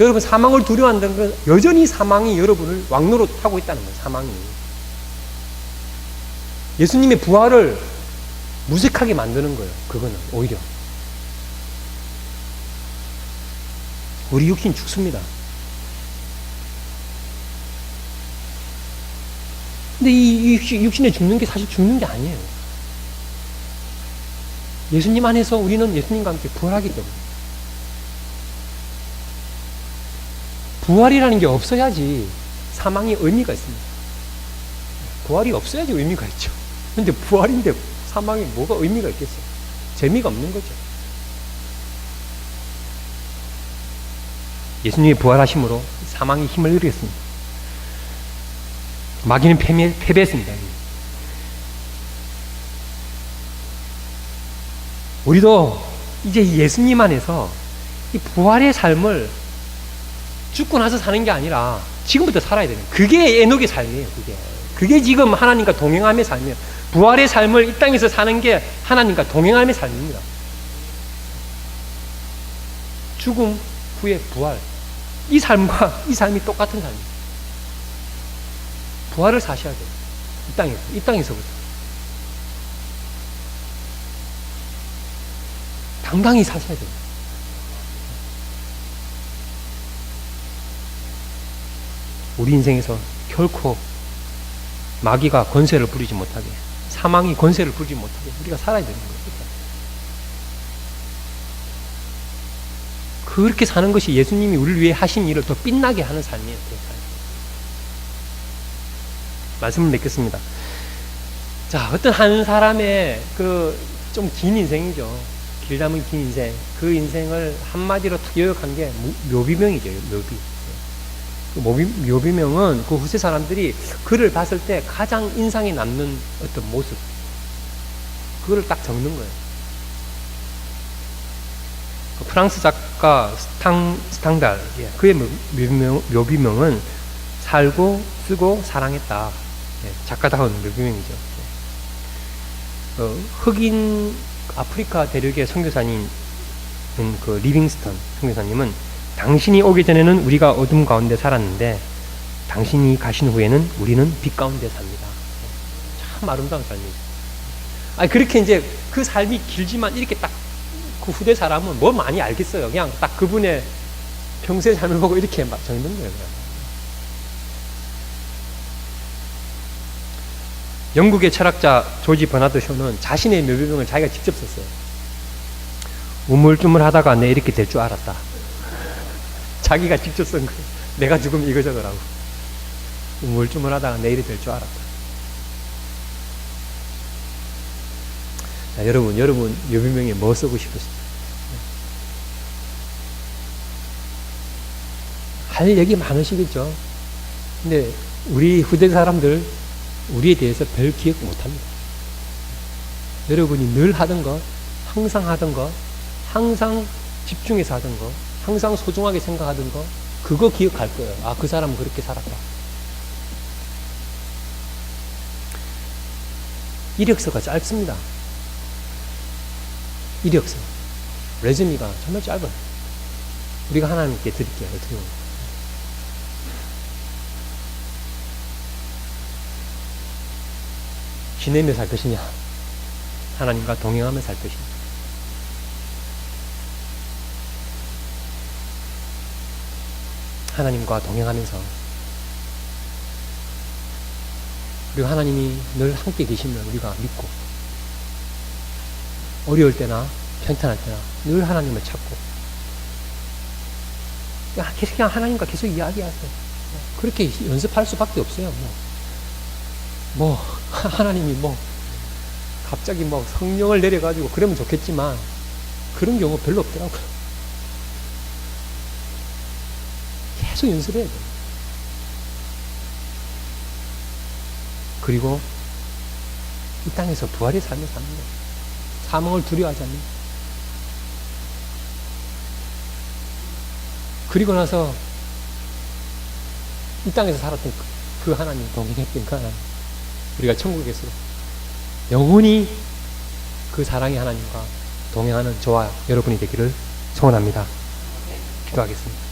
여러분 사망을 두려워한다는 건 여전히 사망이 여러분을 왕노릇 하고 있다는 거예요. 사망이. 예수님의 부활을 무색하게 만드는 거예요. 그거는 오히려. 우리 육신 죽습니다. 근데 이 육신에 죽는 게 사실 죽는 게 아니에요. 예수님 안에서 우리는 예수님과 함께 부활하기 때문에. 부활이라는 게 없어야지 사망이 의미가 있습니다. 부활이 없어야지 의미가 있죠. 근데 부활인데 사망이 뭐가 의미가 있겠어요? 재미가 없는 거죠. 예수님이 부활하심으로 사망이 힘을 잃었습니다. 마귀는 패배했습니다. 우리도 이제 예수님 안에서 이 부활의 삶을 죽고 나서 사는 게 아니라 지금부터 살아야 되는, 그게 에녹의 삶이에요. 그게 지금 하나님과 동행함의 삶이에요. 부활의 삶을 이 땅에서 사는 게 하나님과 동행함의 삶입니다. 죽음 후에 부활, 이 삶과 이 삶이 똑같은 삶이에요. 부활을 사셔야 돼요. 이 땅에서부터. 당당히 사셔야 돼요. 우리 인생에서 결코 마귀가 권세를 부리지 못하게, 사망이 권세를 부리지 못하게 우리가 살아야 되는 거예요. 그렇게 사는 것이 예수님이 우리를 위해 하신 일을 더 빛나게 하는 삶이에요. 말씀을 맺겠습니다. 자, 어떤 한 사람의 좀 긴 인생이죠. 길다면 긴 인생. 그 인생을 한마디로 탁 요약한 게 묘비명이죠. 묘비명은 그 후세 사람들이 그를 봤을 때 가장 인상이 남는 어떤 모습, 그거를 딱 적는 거예요. 그 프랑스 작가 스탕달, 그의 묘비명은 살고 쓰고 사랑했다. 작가다운 묘비명이죠. 흑인 아프리카 대륙의 선교사님 그 리빙스턴 선교사님은 당신이 오기 전에는 우리가 어둠 가운데 살았는데 당신이 가신 후에는 우리는 빛 가운데 삽니다. 참 아름다운 삶이죠. 아니, 그렇게 이제 그 삶이 길지만 이렇게 딱 그 후대 사람은 뭐 많이 알겠어요. 그냥 딱 그분의 평소의 삶을 보고 이렇게 막 적는 거예요. 그냥. 영국의 철학자 조지 버나드 쇼는 자신의 묘비명을 자기가 직접 썼어요. 우물쭈물하다가 내 이렇게 될 줄 알았다. 자기가 직접 쓴 거예요. 내가 죽으면 이거 적으라고. 우물쭈물하다가 내 이렇게 될 줄 알았다. 자, 여러분 묘비명에 뭐 쓰고 싶으세요? 할 얘기 많으시겠죠. 근데 우리 후대 사람들 우리에 대해서 별 기억 못합니다. 여러분이 늘 하던 것, 항상 하던 것, 항상 집중해서 하던 것, 항상 소중하게 생각하던 것, 그거 기억할 거예요. 아, 그 사람은 그렇게 살았다. 이력서가 짧습니다. 이력서, 레즈미가 정말 짧아요. 우리가 하나님께 드릴게요. 어떻게 보면. 지내며 살 것이냐, 하나님과 동행하며 살 것이냐. 하나님과 동행하면서 그리고 하나님이 늘 함께 계시면 우리가 믿고, 어려울 때나 편찮을 때나 늘 하나님을 찾고, 그냥 하나님과 계속 이야기하세요. 그렇게 연습할 수밖에 없어요. 하나님이 갑자기 성령을 내려가지고 그러면 좋겠지만 그런 경우 별로 없더라고요. 계속 연습해야 돼요. 그리고 이 땅에서 부활의 삶을 사는 거예요. 사망을 두려워하지 않는 거예요. 그리고 나서 이 땅에서 살았던 그 하나님, 동행했던 그 하나님, 우리가 천국에서 영원히 그 사랑의 하나님과 동행하는 저와 여러분이 되기를 소원합니다. 기도하겠습니다.